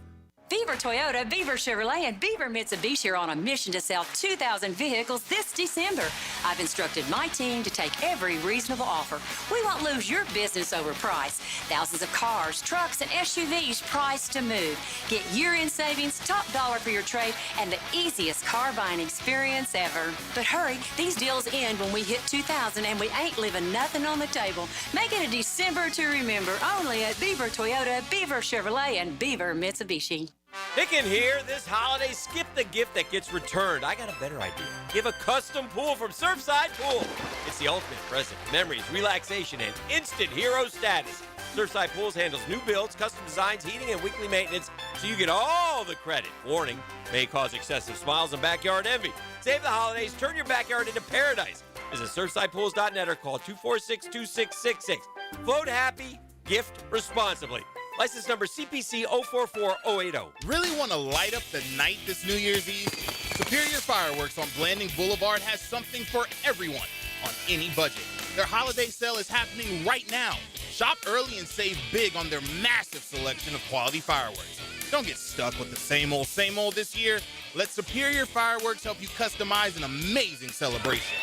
Beaver Toyota, Beaver Chevrolet, and Beaver Mitsubishi are on a mission to sell 2,000 vehicles this December. I've instructed my team to take every reasonable offer. We won't lose your business over price. Thousands of cars, trucks, and SUVs priced to move. Get year-end savings, top dollar for your trade, and the easiest car buying experience ever. But hurry, these deals end when we hit 2,000, and we ain't leaving nothing on the table. Make it a December to remember, only at Beaver Toyota, Beaver Chevrolet, and Beaver Mitsubishi. Hicken here. This holiday, skip the gift that gets returned. I got a better idea. Give a custom pool from Surfside Pool. It's the ultimate present. Memories, relaxation, and instant hero status. Surfside Pools handles new builds, custom designs, heating, and weekly maintenance, so you get all the credit. Warning, may cause excessive smiles and backyard envy. Save the holidays. Turn your backyard into paradise. Visit surfsidepools.net or call 246-2666. Float happy, gift responsibly. License number CPC 044080. Really want to light up the night this New Year's Eve? Superior Fireworks on Blanding Boulevard has something for everyone on any budget. Their holiday sale is happening right now. Shop early and save big on their massive selection of quality fireworks. Don't get stuck with the same old this year. Let Superior Fireworks help you customize an amazing celebration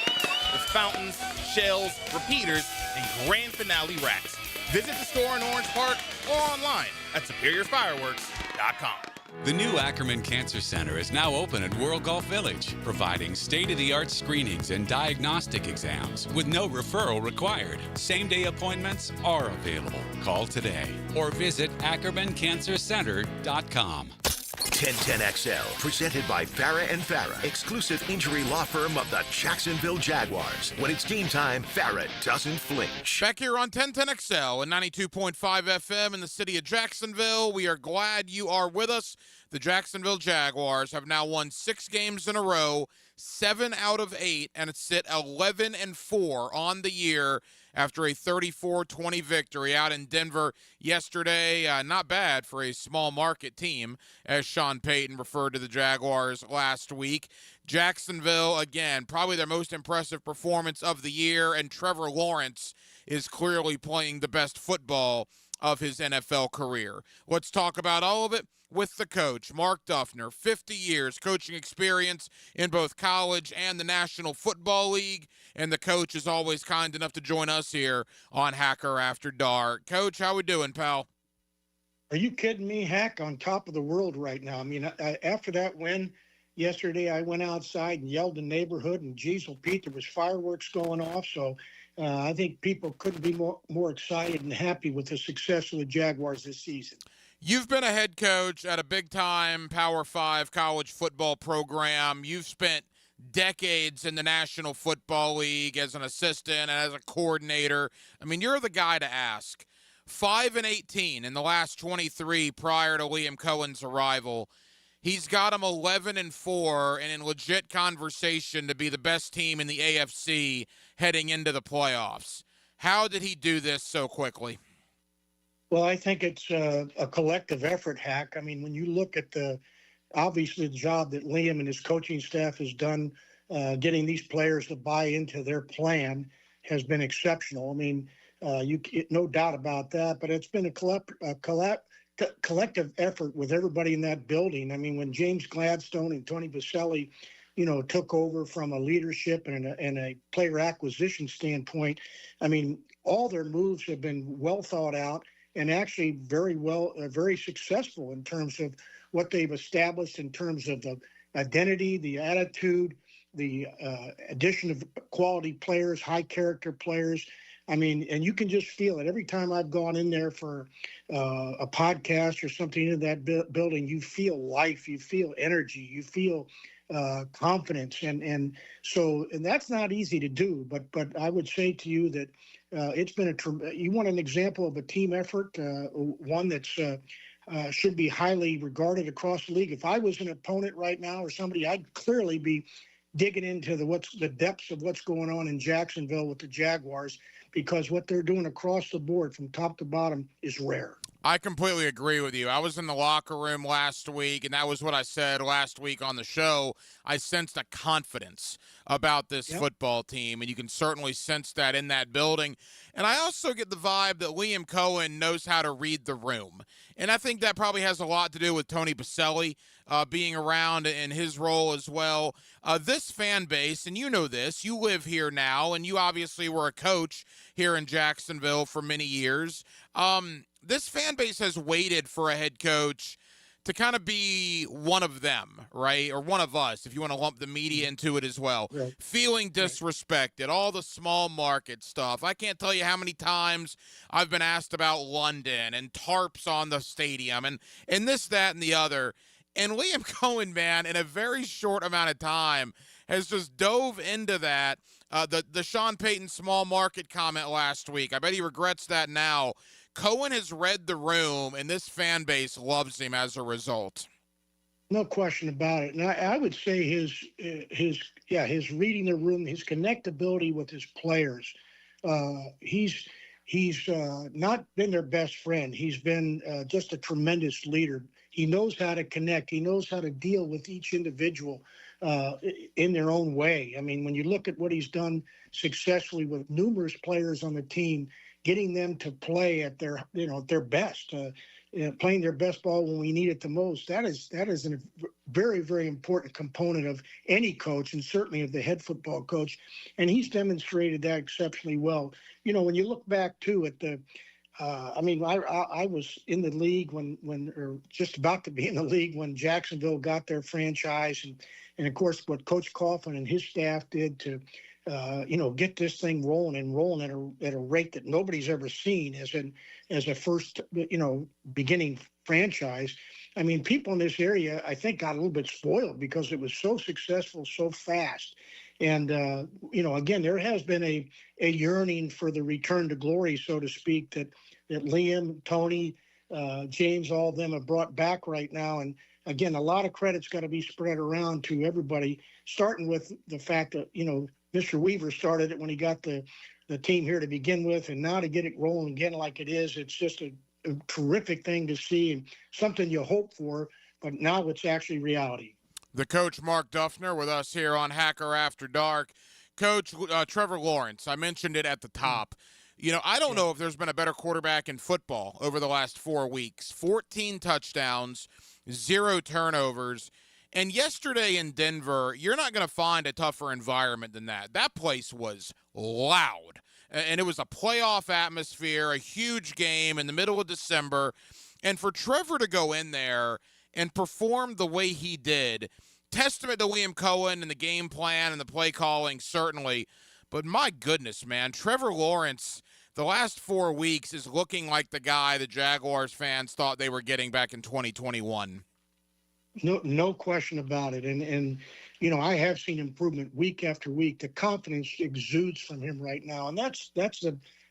with fountains, shells, repeaters, and grand finale racks. Visit the store in Orange Park or online at superiorfireworks.com. AckermanCancerCenter.com. The new Ackerman Cancer Center is now open at World Golf Village, providing state-of-the-art screenings and diagnostic exams with no referral required. Same-day appointments are available. Call today or visit AckermanCancerCenter.com. 1010XL, presented by Farah and Farah, exclusive injury law firm of the Jacksonville Jaguars. When it's game time, Farah doesn't flinch. Back here on 1010XL and 92.5 FM in the city of Jacksonville, we are glad you are with us. The Jacksonville Jaguars have now won 6 games in a row, 7 out of 8, and sit 11-4 on the year after a 34-20 victory out in Denver yesterday. Not bad for a small market team, as Sean Payton referred to the Jaguars last week. Jacksonville, again, probably their most impressive performance of the year, and Trevor Lawrence is clearly playing the best football of his NFL career. Let's talk about all of it with the coach, Mark Duffner. 50 years coaching experience in both college and the National Football League, and the coach is always kind enough to join us here on Hacker After Dark. Coach, how we doing, pal? Are you kidding me? Hack on top of the world right now. I mean, after that win yesterday, I went outside and yelled in the neighborhood, and geez, Pete, there was fireworks going off. So I think people couldn't be more excited and happy with the success of the Jaguars this season. You've been a head coach at a big-time Power 5 college football program. You've spent decades in the National Football League as an assistant and as a coordinator. I mean, you're the guy to ask. 5-18 in the last 23 prior to Liam Cohen's arrival. He's got him 11-4 and in legit conversation to be the best team in the AFC heading into the playoffs. How did he do this so quickly? Well, I think it's a collective effort, Hack. I mean, when you look at obviously the job that Liam and his coaching staff has done, getting these players to buy into their plan has been exceptional. I mean, no doubt about that, but it's been a collective effort with everybody in that building. I mean, when James Gladstone and Tony Baselli, took over from a leadership and a player acquisition standpoint, I mean, all their moves have been well thought out and actually very successful in terms of what they've established in terms of the identity, the attitude, the addition of quality players, high character players. I mean, and you can just feel it. Every time I've gone in there for a podcast or something in that building, you feel life, you feel energy, you feel confidence. And that's not easy to do. But I would say to you that it's been you want an example of a team effort, one that's should be highly regarded across the league. If I was an opponent right now or somebody, I'd clearly be digging into the depths of what's going on in Jacksonville with the Jaguars, because what they're doing across the board from top to bottom is rare. I completely agree with you. I was in the locker room last week, and that was what I said last week on the show. I sensed a confidence about this football team, and you can certainly sense that in that building. And I also get the vibe that Liam Cohen knows how to read the room. And I think that probably has a lot to do with Tony Baselli being around in his role as well. This fan base, and you know this, you live here now, and you obviously were a coach here in Jacksonville for many years. This fan base has waited for a head coach to kind of be one of them, right? Or one of us, if you want to lump the media into it as well. Right. Feeling disrespected, all the small market stuff. I can't tell you how many times I've been asked about London and tarps on the stadium and this, that, and the other. And Liam Cohen, man, in a very short amount of time, has just dove into that. The Sean Payton small market comment last week, I bet he regrets that now. Cohen has read the room, and this fan base loves him as a result. No question about it. And I would say his reading the room, his connectability with his players. He's not been their best friend. He's been just a tremendous leader. He knows how to connect. He knows how to deal with each individual in their own way. I mean, when you look at what he's done successfully with numerous players on the team, getting them to play at their best, playing their best ball when we need it the most. That is a very, very important component of any coach, and certainly of the head football coach. And he's demonstrated that exceptionally well. When you look back too at I mean, I was in the league or just about to be in the league when Jacksonville got their franchise, and of course what Coach Coughlin and his staff did to, get this thing rolling at a rate that nobody's ever seen as a first, beginning franchise. I mean, people in this area, I think, got a little bit spoiled because it was so successful so fast. And, again, there has been a yearning for the return to glory, so to speak, that Liam, Tony, James, all of them have brought back right now. And, again, a lot of credit's got to be spread around to everybody, starting with the fact that, Mr. Weaver started it when he got the team here to begin with. And now to get it rolling again like it is, it's just a terrific thing to see and something you hope for. But now it's actually reality. The coach, Mark Duffner, with us here on Hacker After Dark. Coach, Trevor Lawrence, I mentioned it at the top. I don't know if there's been a better quarterback in football over the last 4 weeks. 14 touchdowns, 0 turnovers. And yesterday in Denver, you're not going to find a tougher environment than that. That place was loud. And it was a playoff atmosphere, a huge game in the middle of December. And for Trevor to go in there and perform the way he did, testament to Liam Cohen and the game plan and the play calling, certainly. But my goodness, man, Trevor Lawrence, the last 4 weeks is looking like the guy the Jaguars fans thought they were getting back in 2021. No question about it. And I have seen improvement week after week. The confidence exudes from him right now. And that's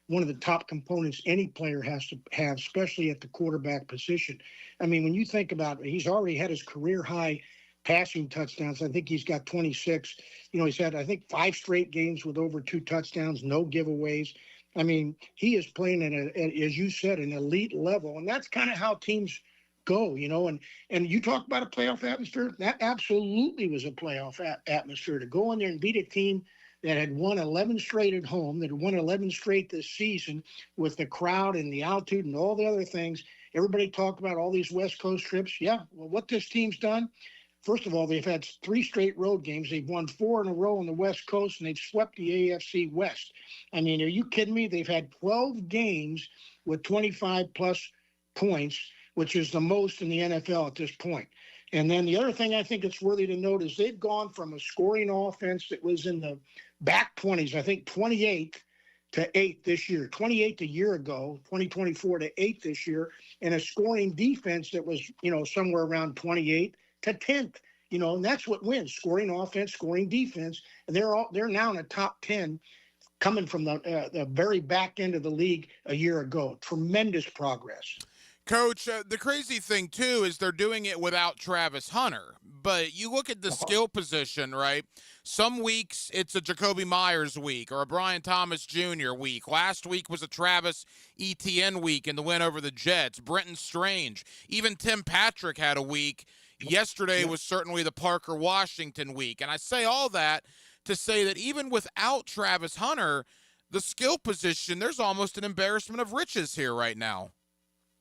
one of the top components any player has to have, especially at the quarterback position. I mean, when you think about it, he's already had his career high passing touchdowns. I think he's got 26. He's had, I think, 5 straight games with over 2 touchdowns, no giveaways. I mean, he is playing at, as you said, an elite level. And that's kind of how teams go, and you talk about a playoff atmosphere. That absolutely was a playoff atmosphere to go in there and beat a team that had won 11 straight at home, that had won 11 straight this season with the crowd and the altitude and all the other things. Everybody talked about all these West Coast trips. Yeah, well, what this team's done, first of all, they've had 3 straight road games. They've won 4 in a row on the West Coast, and they've swept the AFC West. I mean, are you kidding me? They've had 12 games with 25-plus points, which is the most in the NFL at this point. And then the other thing I think it's worthy to note is they've gone from a scoring offense that was in the back 20s, I think 28 to 8 this year, 28 a year ago, 2024 to 8 this year, and a scoring defense that was, somewhere around 28 to 10th, and that's what wins: scoring offense, scoring defense. And they're now in the top 10, coming from the very back end of the league a year ago. Tremendous progress. Coach, the crazy thing, too, is they're doing it without Travis Hunter. But you look at the skill position, right? Some weeks it's a Jacoby Myers week or a Brian Thomas Jr. week. Last week was a Travis Etienne week in the win over the Jets. Brenton Strange. Even Tim Patrick had a week. Yesterday was certainly the Parker Washington week. And I say all that to say that even without Travis Hunter, the skill position, there's almost an embarrassment of riches here right now.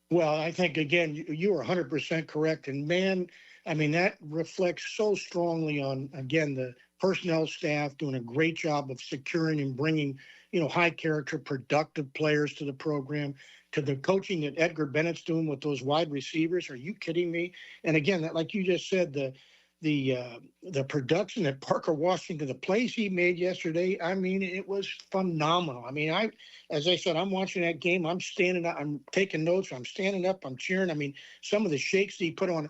Well, I think, again, you are 100% correct. And, man, I mean, that reflects so strongly on, again, the personnel staff doing a great job of securing and bringing, high-character, productive players to the program, to the coaching that Edgar Bennett's doing with those wide receivers. Are you kidding me? And, again, that, like you just said, the production at Parker Washington, the plays he made yesterday, I mean, it was phenomenal. I mean, as I said, I'm watching that game. I'm standing up. I'm taking notes. I'm standing up. I'm cheering. I mean, some of the shakes that he put on,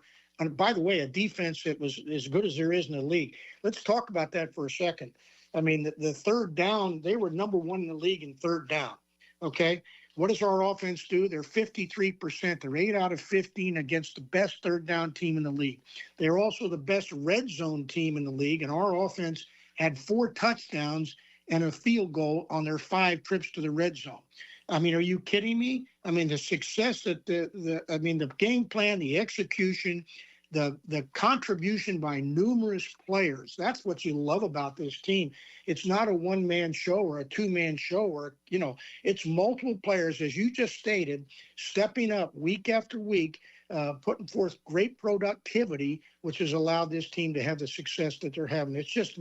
by the way, a defense that was as good as there is in the league. Let's talk about that for a second. I mean, the third down, they were number 1 in the league in third down. Okay. What does our offense do? They're 53%. They're 8 out of 15 against the best third down team in the league. They're also the best red zone team in the league, and our offense had 4 touchdowns and a field goal on their 5 trips to the red zone. I mean, are you kidding me? I mean, the success that the game plan, the execution, the contribution by numerous players. That's what you love about this team. It's not a one-man show or a two-man show, or, it's multiple players, as you just stated, stepping up week after week, putting forth great productivity, which has allowed this team to have the success that they're having. It's just,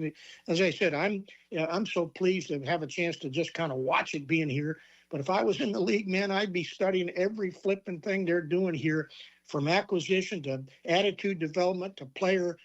as I said, I'm so pleased to have a chance to just kind of watch it being here. But if I was in the league, man, I'd be studying every flipping thing they're doing here, from acquisition to attitude development to player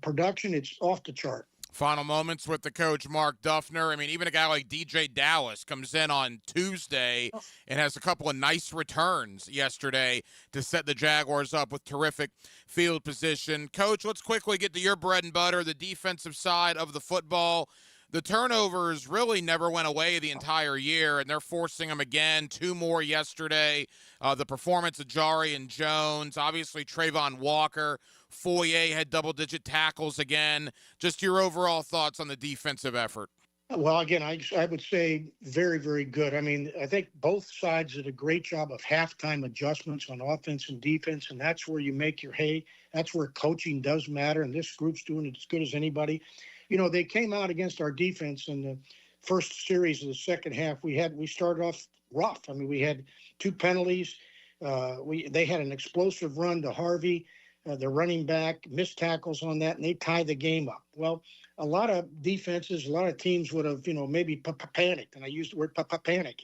production. It's off the chart. Final moments with the coach, Mark Duffner. I mean, even a guy like DJ Dallas comes in on Tuesday and has a couple of nice returns yesterday to set the Jaguars up with terrific field position. Coach, let's quickly get to your bread and butter, the defensive side of the football. The turnovers really never went away the entire year, and they're forcing them again. 2 more yesterday. The performance of Jari and Jones, obviously Trayvon Walker. Foye had double-digit tackles again. Just your overall thoughts on the defensive effort. Well, again, I would say very, very good. I mean, I think both sides did a great job of halftime adjustments on offense and defense, and that's where you make your hay. That's where coaching does matter, and this group's doing it as good as anybody. You know, they came out against our defense in the first series of the second half. We started off rough. I mean, we had 2 penalties. They had an explosive run to Harvey. The running back missed tackles on that, and they tied the game up. Well, a lot of defenses, a lot of teams would have, maybe panicked, and I used the word panic.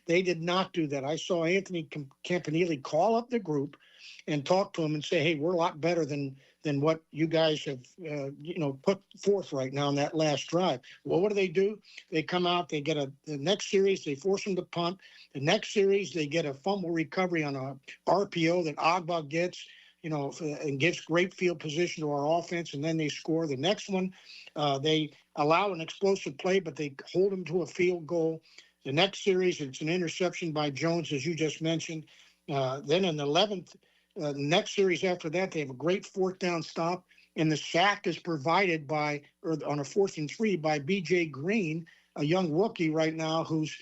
They did not do that. I saw Anthony Campanile call up the group and talk to them and say, hey, we're a lot better than what you guys have, put forth right now in that last drive. Well, what do? They come out, they get the next series, they force them to punt. The next series, they get a fumble recovery on a RPO that Agba gets, and gives great field position to our offense, and then they score. The next one, they allow an explosive play, but they hold them to a field goal. The next series, it's an interception by Jones, as you just mentioned. Then in the 11th, next series after that, they have a great 4th down stop, and the sack is provided on a 4th and 3 by B.J. Green, a young rookie right now who's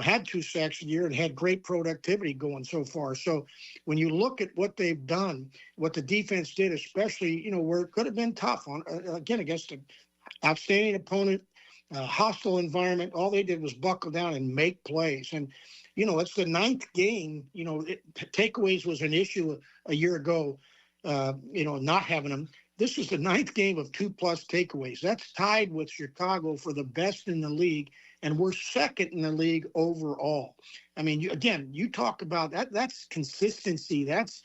had 2 sacks a year and had great productivity going so far. So when you look at what they've done, what the defense did, especially where it could have been tough on again against an outstanding opponent, hostile environment, all they did was buckle down and make plays. And it's the 9th game. Takeaways was an issue a year ago, not having them. This is the 9th game of 2+ takeaways. That's tied with Chicago for the best in the league, and we're 2nd in the league overall. I mean, you talk about that. That's consistency. That's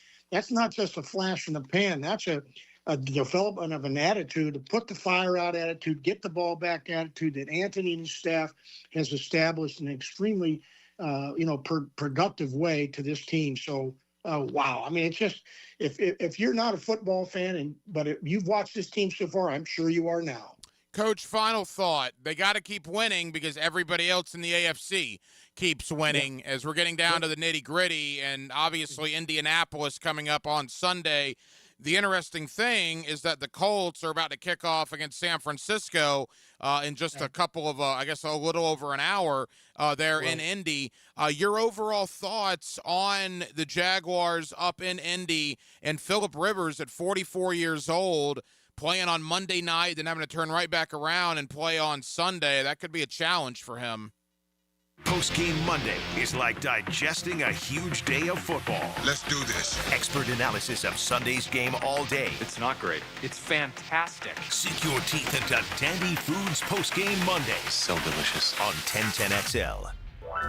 not just a flash in the pan. That's a development of an attitude, to put the fire out attitude, get the ball back attitude that Anthony and his staff has established in an extremely productive way to this team. So, wow. I mean, it's just, if you're not a football fan, but if you've watched this team so far, I'm sure you are now. Coach, final thought. They got to keep winning because everybody else in the AFC keeps winning as we're getting down to the nitty-gritty, and obviously Indianapolis coming up on Sunday. The interesting thing is that the Colts are about to kick off against San Francisco in just a couple of, a little over an hour there in Indy. Your overall thoughts on the Jaguars up in Indy and Phillip Rivers at 44 years old, playing on Monday night, then having to turn right back around and play on Sunday? That could be a challenge for him. Post-game Monday is like digesting a huge day of football. Let's do this. Expert analysis of Sunday's game all day. It's not great. It's fantastic. Sink your teeth into Dandy Foods Post-game Monday. So delicious. On 1010XL.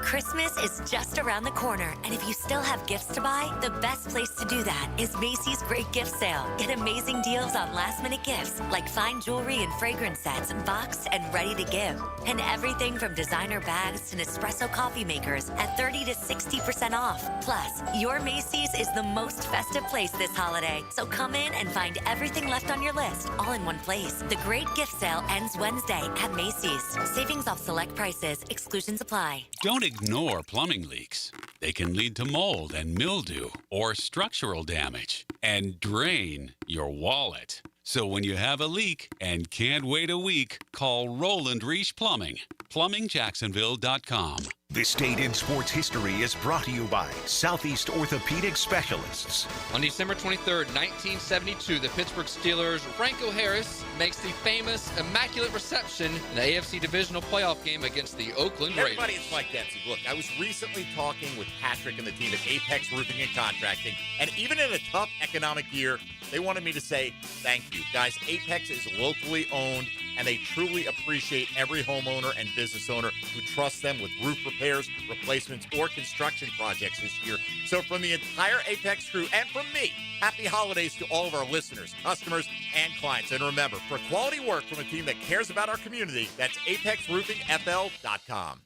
Christmas is just around the corner, and if you still have gifts to buy, the best place to do that is Macy's Great Gift Sale. Get amazing deals on last-minute gifts like fine jewelry and fragrance sets, boxed and ready to give. And everything from designer bags to Nespresso coffee makers at 30 to 60% off. Plus, your Macy's is the most festive place this holiday, so come in and find everything left on your list all in one place. The Great Gift Sale ends Wednesday at Macy's. Savings off select prices. Exclusions apply. Don't ignore plumbing leaks. They can lead to mold and mildew or structural damage and drain your wallet. So when you have a leak and can't wait a week, call Roland Reich Plumbing. PlumbingJacksonville.com. This Date in Sports History is brought to you by Southeast Orthopedic Specialists. On December 23rd, 1972, the Pittsburgh Steelers' Franco Harris makes the famous Immaculate Reception in the AFC Divisional Playoff game against the Oakland Raiders. Everybody, it's Mike Dempsey. Look, I was recently talking with Patrick and the team at Apex Roofing and Contracting, and even in a tough economic year, they wanted me to say thank you. Guys, Apex is locally owned. and they truly appreciate every homeowner and business owner who trusts them with roof repairs, replacements, or construction projects this year. So from the entire Apex crew and from me, happy holidays to all of our listeners, customers, and clients. And remember, for quality work from a team that cares about our community, that's apexroofingfl.com.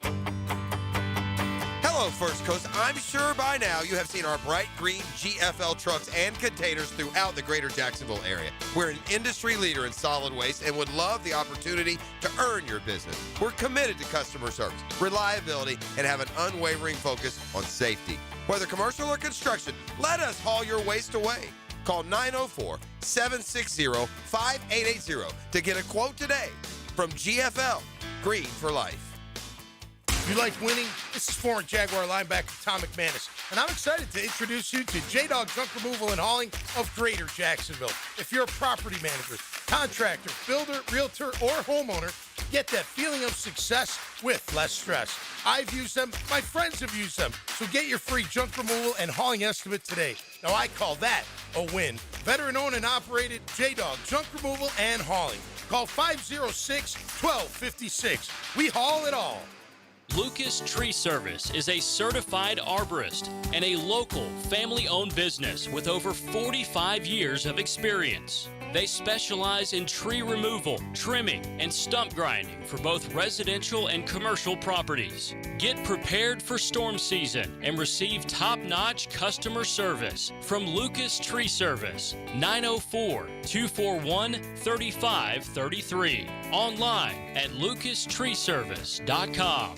Hello, First Coast. I'm sure by now you have seen our bright green GFL trucks and containers throughout the greater Jacksonville area. We're an industry leader in solid waste and would love the opportunity to earn your business. We're committed to customer service, reliability, and have an unwavering focus on safety. Whether commercial or construction, let us haul your waste away. Call 904-760-5880 to get a quote today. From GFL, Green for Life. You like winning? This is former Jaguar linebacker Tom McManus, and I'm excited to introduce you to J-Dog Junk Removal and Hauling of Greater Jacksonville. If you're a property manager, contractor, builder, realtor, or homeowner, get that feeling of success with less stress. I've used them. My friends have used them. So get your free junk removal and hauling estimate today. Now, I call that a win. Veteran-owned and operated J-Dog Junk Removal and Hauling. Call 506-1256. We haul it all. Lucas Tree Service is a certified arborist and a local family-owned business with over 45 years of experience. They specialize in tree removal, trimming, and stump grinding for both residential and commercial properties. Get prepared for storm season and receive top-notch customer service from Lucas Tree Service, 904-241-3533. Online at lucastreeservice.com.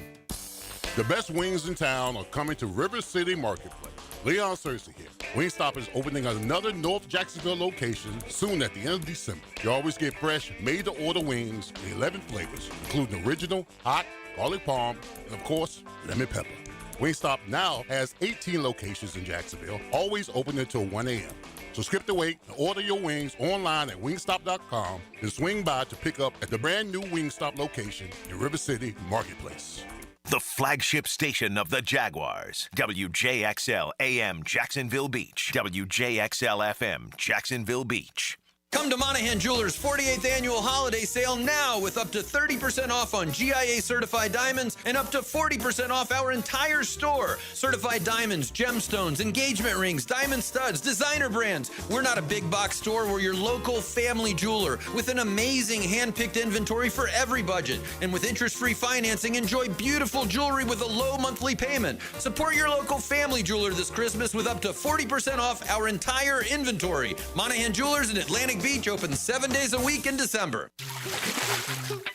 The best wings in town are coming to River City Marketplace. Leon Searcy here. Wingstop is opening another North Jacksonville location soon at the end of December. You always get fresh, made-to-order wings in 11 flavors, including original, hot, garlic parm, and of course, lemon pepper. Wingstop now has 18 locations in Jacksonville, always open until 1 a.m. So skip the wait and order your wings online at wingstop.com and swing by to pick up at the brand new Wingstop location in River City Marketplace. The flagship station of the Jaguars. WJXL AM Jacksonville Beach. WJXL FM Jacksonville Beach. Come to Monahan Jewelers' 48th annual holiday sale now with up to 30% off on GIA certified diamonds and up to 40% off our entire store. Certified diamonds, gemstones, engagement rings, diamond studs, designer brands. We're not a big box store. We're your local family jeweler with an amazing hand-picked inventory for every budget. And with interest-free financing, enjoy beautiful jewelry with a low monthly payment. Support your local family jeweler this Christmas with up to 40% off our entire inventory. Monahan Jewelers in Atlantic Beach open 7 days a week in December.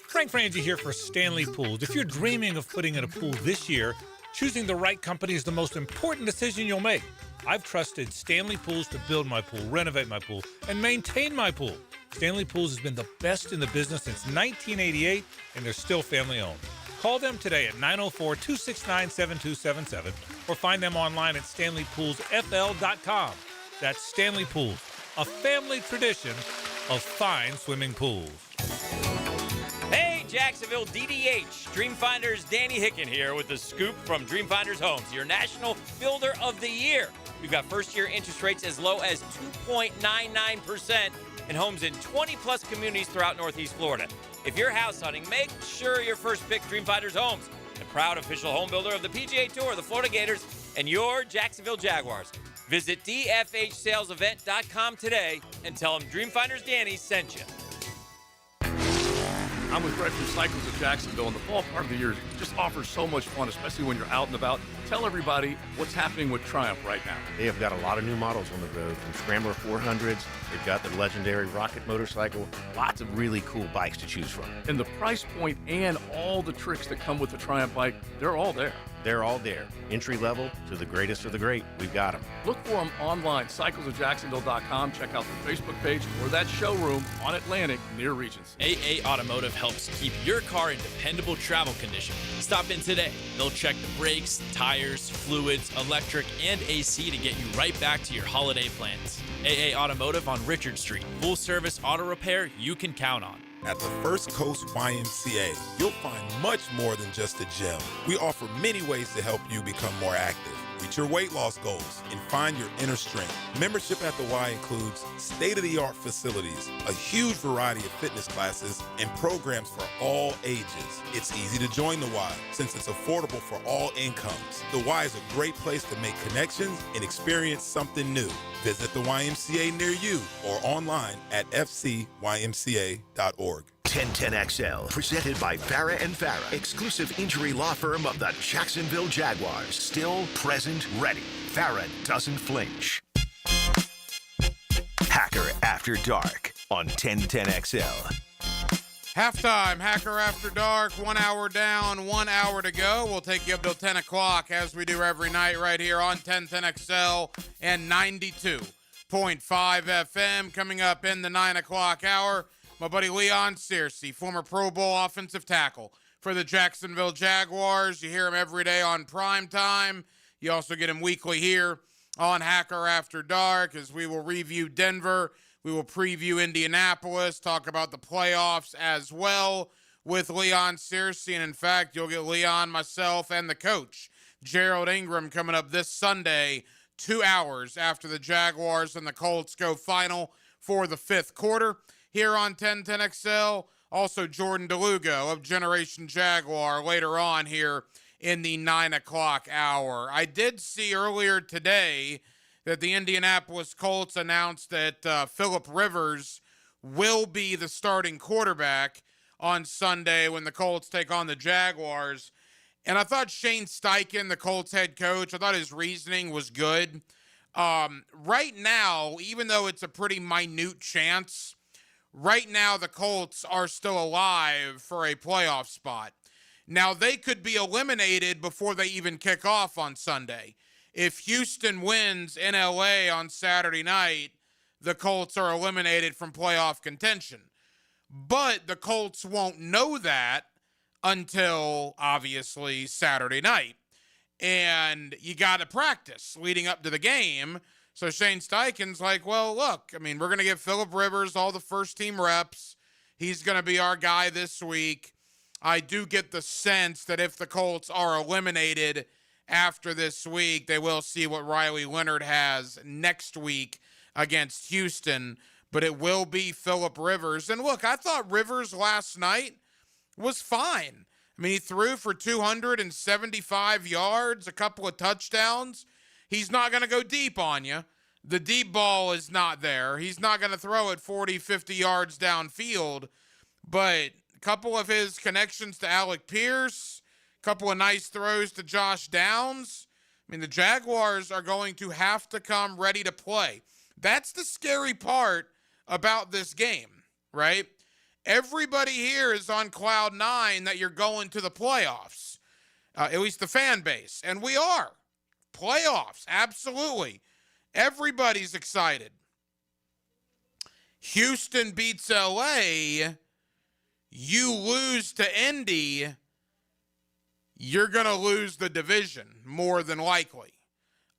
Frank Frangie here for Stanley Pools. If you're dreaming of putting in a pool this year, choosing the right company is the most important decision you'll make. I've trusted Stanley Pools to build my pool, renovate my pool, and maintain my pool. Stanley Pools has been the best in the business since 1988, and they're still family-owned. Call them today at 904-269-7277 or find them online at stanleypoolsfl.com. That's Stanley Pools, a family tradition of fine swimming pools. Hey, Jacksonville DDH. Dreamfinders Danny Hicken here with the scoop from Dreamfinders Homes, your National Builder of the Year. We've got first-year interest rates as low as 2.99% and homes in 20-plus communities throughout Northeast Florida. If you're house hunting, make sure your first pick Dreamfinders Homes, the proud official home builder of the PGA Tour, the Florida Gators, and your Jacksonville Jaguars. Visit dfhsalesevent.com today and tell them Dreamfinders Danny sent you. I'm with Brett from Cycles of Jacksonville, and the fall part of the year just offers so much fun, especially when you're out and about. Tell everybody what's happening with Triumph right now. They have got a lot of new models on the road, from Scrambler 400s. They've got the legendary Rocket motorcycle. Lots of really cool bikes to choose from. And the price point and all the tricks that come with the Triumph bike, they're all there. They're all there. Entry level to the greatest of the great. We've got them. Look for them online, cyclesofjacksonville.com. Check out their Facebook page or that showroom on Atlantic near Regency. AA Automotive helps keep your car in dependable travel condition. Stop in today. They'll check the brakes, tires, fluids, electric, and AC to get you right back to your holiday plans. AA Automotive on Richard Street. Full service auto repair you can count on. At the First Coast YMCA, you'll find much more than just a gym. We offer many ways to help you become more active. reach your weight loss goals, and find your inner strength. Membership at the Y includes state-of-the-art facilities, a huge variety of fitness classes, and programs for all ages. It's easy to join the Y since it's affordable for all incomes. The Y is a great place to make connections and experience something new. Visit the YMCA near you or online at fcymca.org. 1010XL, presented by Farah and Farah, exclusive injury law firm of the Jacksonville Jaguars. Still, present, ready. Farah doesn't flinch. Hacker After Dark on 1010XL. Halftime, Hacker After Dark, 1 hour down, 1 hour to go. We'll take you up till 10 o'clock as we do every night right here on 1010XL and 92.5 FM. Coming up in the 9 o'clock hour, my buddy Leon Searcy, former Pro Bowl offensive tackle for the Jacksonville Jaguars. You hear him every day on Prime Time. You also get him weekly here on Hacker After Dark as we will review Denver. We will preview Indianapolis, talk about the playoffs as well with Leon Searcy. And in fact, you'll get Leon, myself, and the coach, Gerald Ingram, coming up this Sunday, 2 hours after the Jaguars and the Colts go final for the fifth quarter here on 1010XL. Also, Jordan DeLugo of Generation Jaguar later on here in the 9 o'clock hour. I did see earlier today that the Indianapolis Colts announced that Phillip Rivers will be the starting quarterback on Sunday when the Colts take on the Jaguars. And I thought Shane Steichen, the Colts head coach, I thought his reasoning was good. Right now, even though it's a pretty minute chance, right now the Colts are still alive for a playoff spot. Now, they could be eliminated before they even kick off on Sunday. If Houston wins in LA on Saturday night, the Colts are eliminated from playoff contention. But the Colts won't know that until, obviously, Saturday night. And you got to practice leading up to the game. So Shane Steichen's like, well, look, I mean, we're going to give Phillip Rivers all the first-team reps. He's going to be our guy this week. I do get the sense that if the Colts are eliminated after this week, they will see what Riley Leonard has next week against Houston, but it will be Phillip Rivers. And look, I thought Rivers last night was fine. I mean, he threw for 275 yards, a couple of touchdowns. He's not going to go deep on you. The deep ball is not there. He's not going to throw it 40, 50 yards downfield, but a couple of his connections to Alec Pierce, couple of nice throws to Josh Downs. I mean, the Jaguars are going to have to come ready to play. That's the scary part about this game, right? Everybody here is on cloud nine that you're going to the playoffs, at least the fan base. And we are. Playoffs, absolutely. Everybody's excited. Houston beats LA. You lose to Indy. You're going to lose the division, more than likely.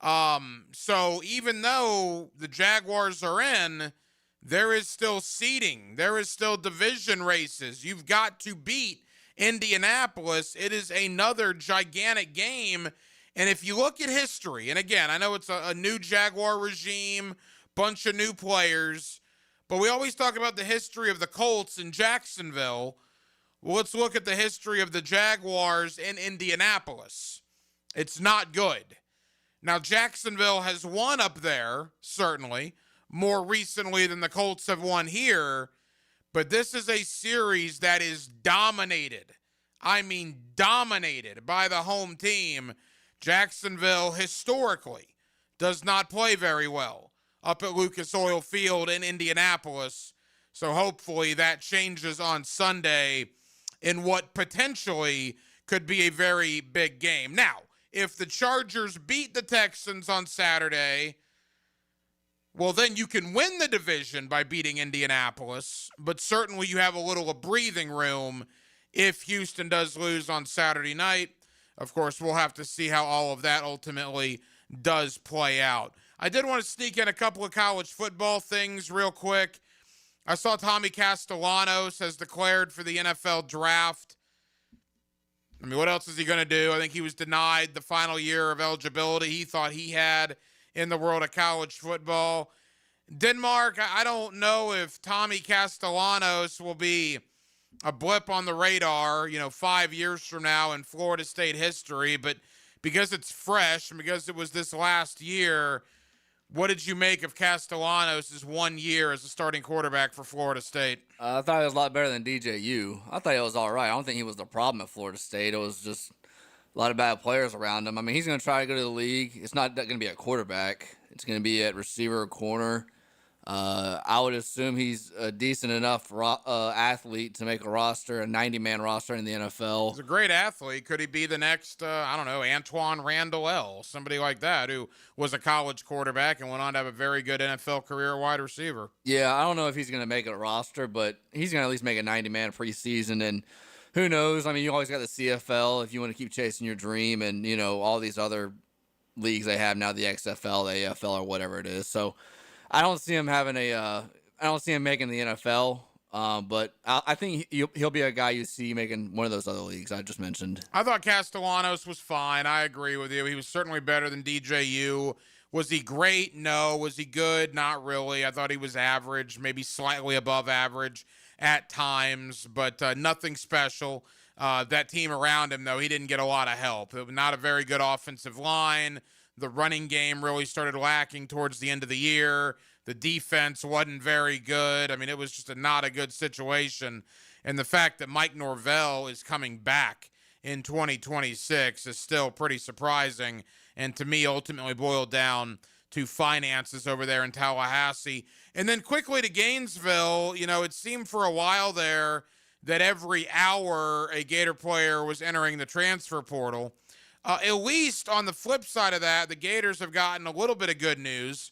So even though the Jaguars are in, there is still seeding. There is still division races. You've got to beat Indianapolis. It is another gigantic game. And if you look at history, and again, I know it's a new Jaguar regime, bunch of new players, but we always talk about the history of the Colts in Jacksonville. Well, let's look at the history of the Jaguars in Indianapolis. It's not good. Now, Jacksonville has won up there, certainly, more recently than the Colts have won here, but this is a series that is dominated. I mean, dominated by the home team. Jacksonville, historically, does not play very well up at Lucas Oil Field in Indianapolis, so hopefully that changes on Sunday in what potentially could be a very big game. Now, if the Chargers beat the Texans on Saturday, well, then you can win the division by beating Indianapolis, but certainly you have a little of breathing room if Houston does lose on Saturday night. Of course, we'll have to see how all of that ultimately does play out. I did want to sneak in a couple of college football things real quick. I saw Tommy Castellanos has declared for the NFL draft. I mean, what else is he going to do? I think he was denied the final year of eligibility he thought he had in the world of college football. Denmark, I don't know if Tommy Castellanos will be a blip on the radar, 5 years from now in Florida State history, but because it's fresh and because it was this last year, what did you make of Castellanos' 1 year as a starting quarterback for Florida State? I thought he was a lot better than DJU. I thought he was all right. I don't think he was the problem at Florida State. It was just a lot of bad players around him. I mean, he's going to try to go to the league. It's not going to be at quarterback. It's going to be at receiver or corner. I would assume he's a decent enough athlete to make a roster, a 90-man roster in the NFL. He's a great athlete. Could he be the next, Antoine Randall, somebody like that, who was a college quarterback and went on to have a very good NFL career wide receiver? Yeah, I don't know if he's going to make a roster, but he's going to at least make a 90-man preseason. And who knows? I mean, you always got the CFL if you want to keep chasing your dream, and, all these other leagues they have now, the XFL, the AFL, or whatever it is. So I don't see him having I don't see him making the NFL, but I think he'll be a guy you see making one of those other leagues I just mentioned. I thought Castellanos was fine. I agree with you. He was certainly better than DJU. Was he great? No. Was he good? Not really. I thought he was average, maybe slightly above average at times, but nothing special. That team around him, though, he didn't get a lot of help. It was not a very good offensive line. The running game really started lacking towards the end of the year. The defense wasn't very good. I mean, it was just not a good situation. And the fact that Mike Norvell is coming back in 2026 is still pretty surprising. And to me, ultimately boiled down to finances over there in Tallahassee. And then quickly to Gainesville, it seemed for a while there that every hour a Gator player was entering the transfer portal. At least on the flip side of that, the Gators have gotten a little bit of good news.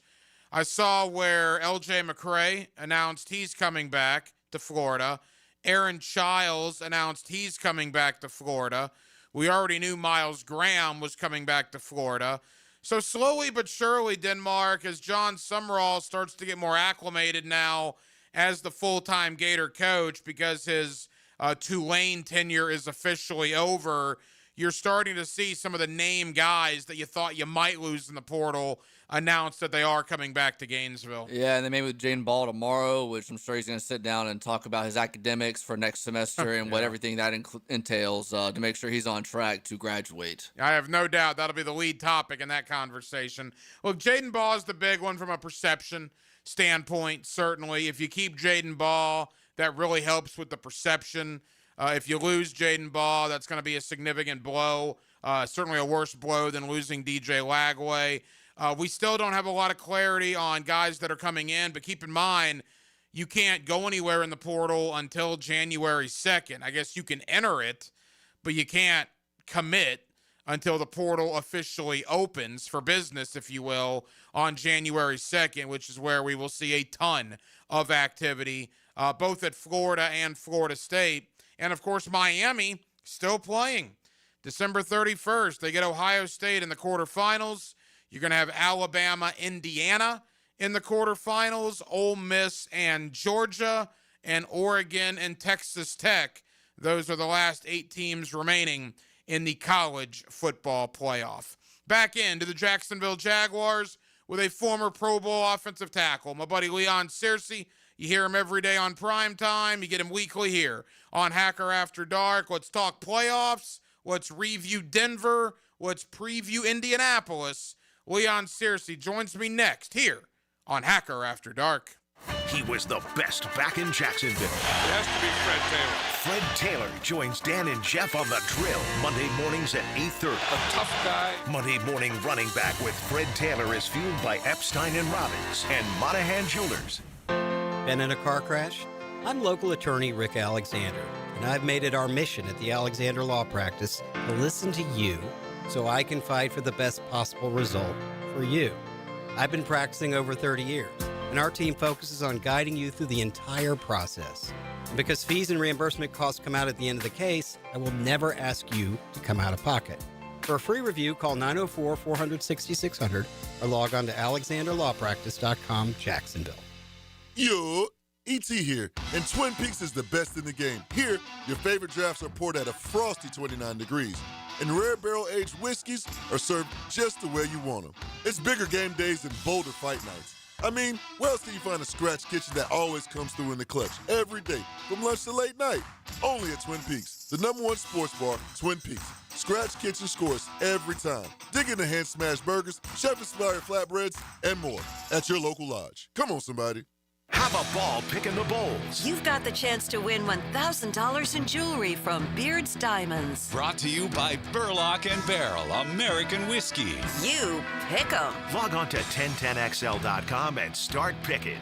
I saw where L.J. McCray announced he's coming back to Florida. Aaron Childs announced he's coming back to Florida. We already knew Miles Graham was coming back to Florida. So slowly but surely, Denmark, as John Summerall starts to get more acclimated now as the full-time Gator coach because his Tulane tenure is officially over, you're starting to see some of the name guys that you thought you might lose in the portal announce that they are coming back to Gainesville. Yeah, and they meet with Jaden Ball tomorrow, which I'm sure he's going to sit down and talk about his academics for next semester and what everything that entails to make sure he's on track to graduate. I have no doubt that'll be the lead topic in that conversation. Look, Jaden Ball is the big one from a perception standpoint, certainly. If you keep Jaden Ball, that really helps with the perception. If you lose Jaden Ball, that's going to be a significant blow, certainly a worse blow than losing DJ Lagway. We still don't have a lot of clarity on guys that are coming in, but keep in mind, you can't go anywhere in the portal until January 2nd. I guess you can enter it, but you can't commit until the portal officially opens for business, if you will, on January 2nd, which is where we will see a ton of activity, both at Florida and Florida State. And, of course, Miami still playing. December 31st, they get Ohio State in the quarterfinals. You're going to have Alabama, Indiana in the quarterfinals, Ole Miss and Georgia, and Oregon and Texas Tech. Those are the last 8 teams remaining in the college football playoff. Back into the Jacksonville Jaguars with a former Pro Bowl offensive tackle, my buddy Leon Searcy. You hear him every day on Primetime. You get him weekly here on Hacker After Dark. Let's talk playoffs. Let's review Denver. Let's preview Indianapolis. Leon Searcy joins me next here on Hacker After Dark. He was the best back in Jacksonville. It has to be Fred Taylor. Fred Taylor joins Dan and Jeff on The Drill Monday mornings at 8:30. A tough guy. Monday morning running back with Fred Taylor is fueled by Epstein and Robbins and Monahan Jewelers. Been in a car crash? I'm local attorney Rick Alexander, and I've made it our mission at the Alexander Law Practice to listen to you so I can fight for the best possible result for you. I've been practicing over 30 years, and our team focuses on guiding you through the entire process. And because fees and reimbursement costs come out at the end of the case, I will never ask you to come out of pocket. For a free review, call 904-400-6600 or log on to alexanderlawpractice.com, Jacksonville. You. E.T. here, and Twin Peaks is the best in the game. Here, your favorite drafts are poured at a frosty 29 degrees, and rare barrel-aged whiskeys are served just the way you want them. It's bigger game days and bolder fight nights. I mean, where else can you find a scratch kitchen that always comes through in the clutch every day, from lunch to late night? Only at Twin Peaks, the #1 sports bar, Twin Peaks. Scratch kitchen scores every time. Dig into hand-smashed burgers, chef-inspired flatbreads, and more at your local lodge. Come on, somebody. Have a ball picking the bowls. You've got the chance to win $1,000 in jewelry from Beard's Diamonds. Brought to you by Burlock and Barrel American Whiskey. You pick 'em. Log on to 1010XL.com and start picking.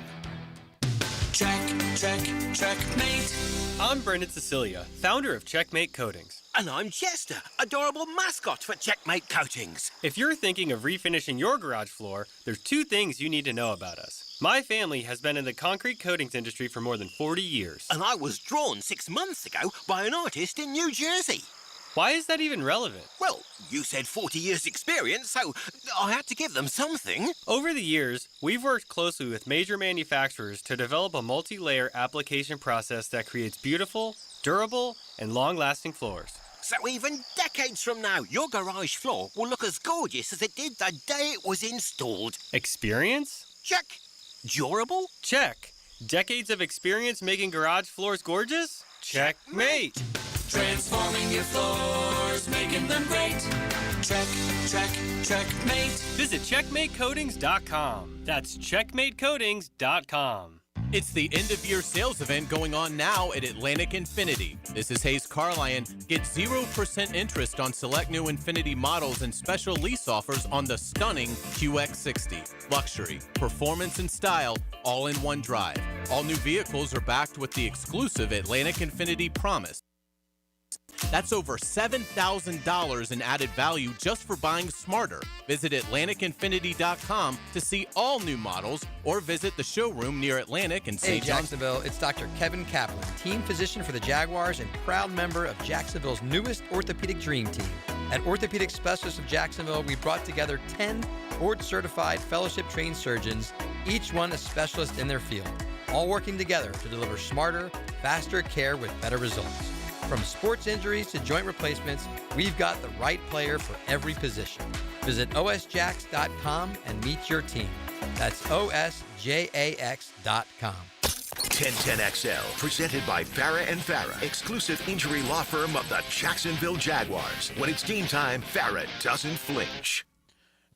Checkmate. I'm Brendan Cecilia, founder of Checkmate Coatings. And I'm Chester, adorable mascot for Checkmate Coatings. If you're thinking of refinishing your garage floor, there's 2 things you need to know about us. My family has been in the concrete coatings industry for more than 40 years. And I was drawn 6 months ago by an artist in New Jersey. Why is that even relevant? Well, you said 40 years experience, so I had to give them something. Over the years, we've worked closely with major manufacturers to develop a multi-layer application process that creates beautiful, durable, and long-lasting floors. So even decades from now, your garage floor will look as gorgeous as it did the day it was installed. Experience? Check. Durable? Check. Decades of experience making garage floors gorgeous? Checkmate. Transforming your floors, making them great. Checkmate. Visit checkmatecoatings.com. That's checkmatecoatings.com. It's the end-of-year sales event going on now at Atlantic Infinity. This is Hayes Carlyon. Get 0% interest on select new Infinity models and special lease offers on the stunning QX60. Luxury, performance, and style, all in one drive. All new vehicles are backed with the exclusive Atlantic Infinity Promise. That's over $7,000 in added value just for buying smarter. Visit AtlanticInfinity.com to see all new models or visit the showroom near Atlantic and Hey St. John's. Jacksonville, it's Dr. Kevin Kaplan, team physician for the Jaguars and proud member of Jacksonville's newest orthopedic dream team. At Orthopedic Specialists of Jacksonville, we brought together 10 board-certified fellowship-trained surgeons, each one a specialist in their field, all working together to deliver smarter, faster care with better results. From sports injuries to joint replacements, we've got the right player for every position. Visit osjax.com and meet your team. That's osjax.com. 1010XL, presented by Farah and Farah, exclusive injury law firm of the Jacksonville Jaguars. When it's game time, Farah doesn't flinch.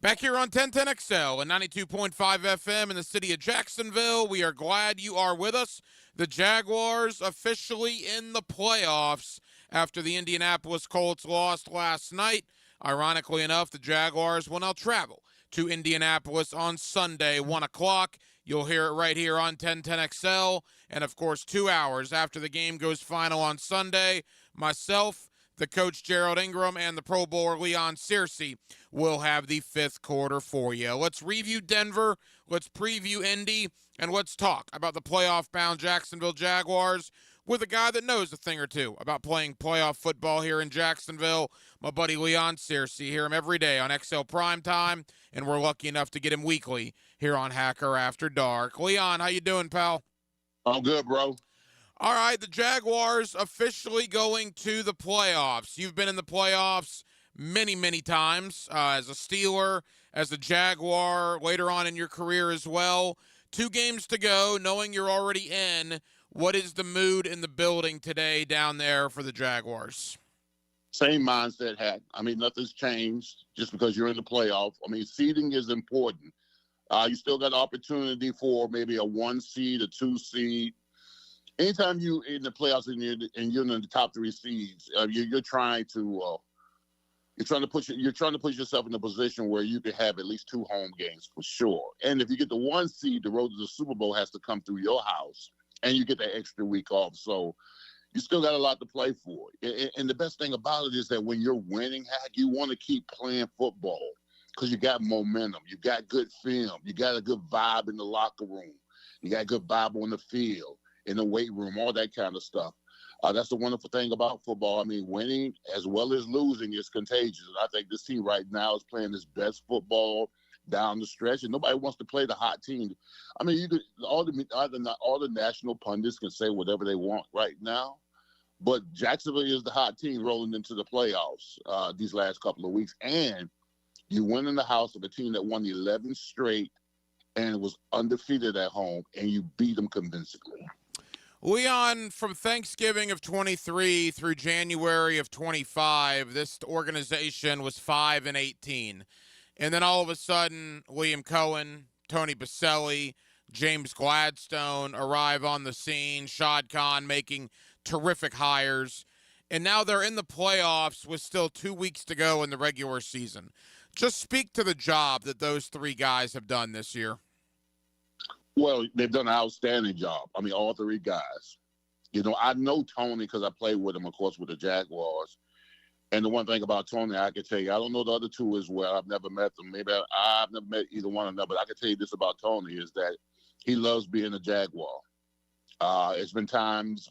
Back here on 1010XL and 92.5 FM in the city of Jacksonville, we are glad you are with us. The Jaguars officially in the playoffs after the Indianapolis Colts lost last night. Ironically enough, the Jaguars will now travel to Indianapolis on Sunday, 1 o'clock. You'll hear it right here on 1010XL. And, of course, 2 hours after the game goes final on Sunday, myself, the coach Gerald Ingram, and the Pro Bowler Leon Searcy will have the 5th quarter for you. Let's review Denver, let's preview Indy, and let's talk about the playoff-bound Jacksonville Jaguars with a guy that knows a thing or two about playing playoff football here in Jacksonville, my buddy Leon Searcy. Hear him every day on XL Primetime, and we're lucky enough to get him weekly here on Hacker After Dark. Leon, how you doing, pal? I'm good, bro. All right, the Jaguars officially going to the playoffs. You've been in the playoffs many, many times as a Steeler, as a Jaguar, later on in your career as well. 2 games to go, knowing you're already in. What is the mood in the building today down there for the Jaguars? Same mindset had. I mean, nothing's changed just because you're in the playoff. I mean, seeding is important. You still got opportunity for maybe a 1 seed, a 2 seed. Anytime you in the playoffs and you're in the top 3 seeds, you're trying to put yourself in a position where you can have at least 2 home games for sure. And if you get the 1 seed, the road to the Super Bowl has to come through your house, and you get that extra week off. So you still got a lot to play for. And the best thing about it is that when you're winning, you want to keep playing football because you got momentum, you got good film, you got a good vibe in the locker room, you got a good vibe on the field, in the weight room, all that kind of stuff. That's the wonderful thing about football. I mean, winning as well as losing is contagious. I think this team right now is playing its best football down the stretch, and nobody wants to play the hot team. I mean, you could all the national pundits can say whatever they want right now, but Jacksonville is the hot team rolling into the playoffs these last couple of weeks, and you win in the house of a team that won 11 straight and was undefeated at home, and you beat them convincingly. Leon, from Thanksgiving of 23 through January of 25, this organization was 5-18. And then all of a sudden, Liam Cohen, Tony Boselli, James Gladstone arrive on the scene, Shad Khan making terrific hires. And now they're in the playoffs with still 2 weeks to go in the regular season. Just speak to the job that those three guys have done this year. Well, they've done an outstanding job. I mean, all three guys. You know, I know Tony because I played with him, of course, with the Jaguars. And the one thing about Tony, I can tell you, I don't know the other two as well. I've never met them. Maybe I've never met either one of them. But I can tell you this about Tony is that he loves being a Jaguar. It's been times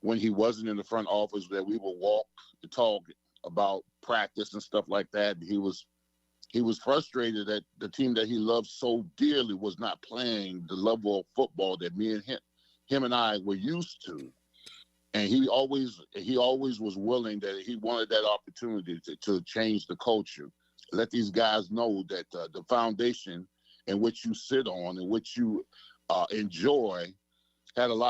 when he wasn't in the front office that we would walk to talk about practice and stuff like that. He was frustrated that the team that he loved so dearly was not playing the level of football that me and him and I were used to. And he always was willing, that he wanted that opportunity to change the culture, let these guys know that the foundation in which you sit on and which you enjoy had a lot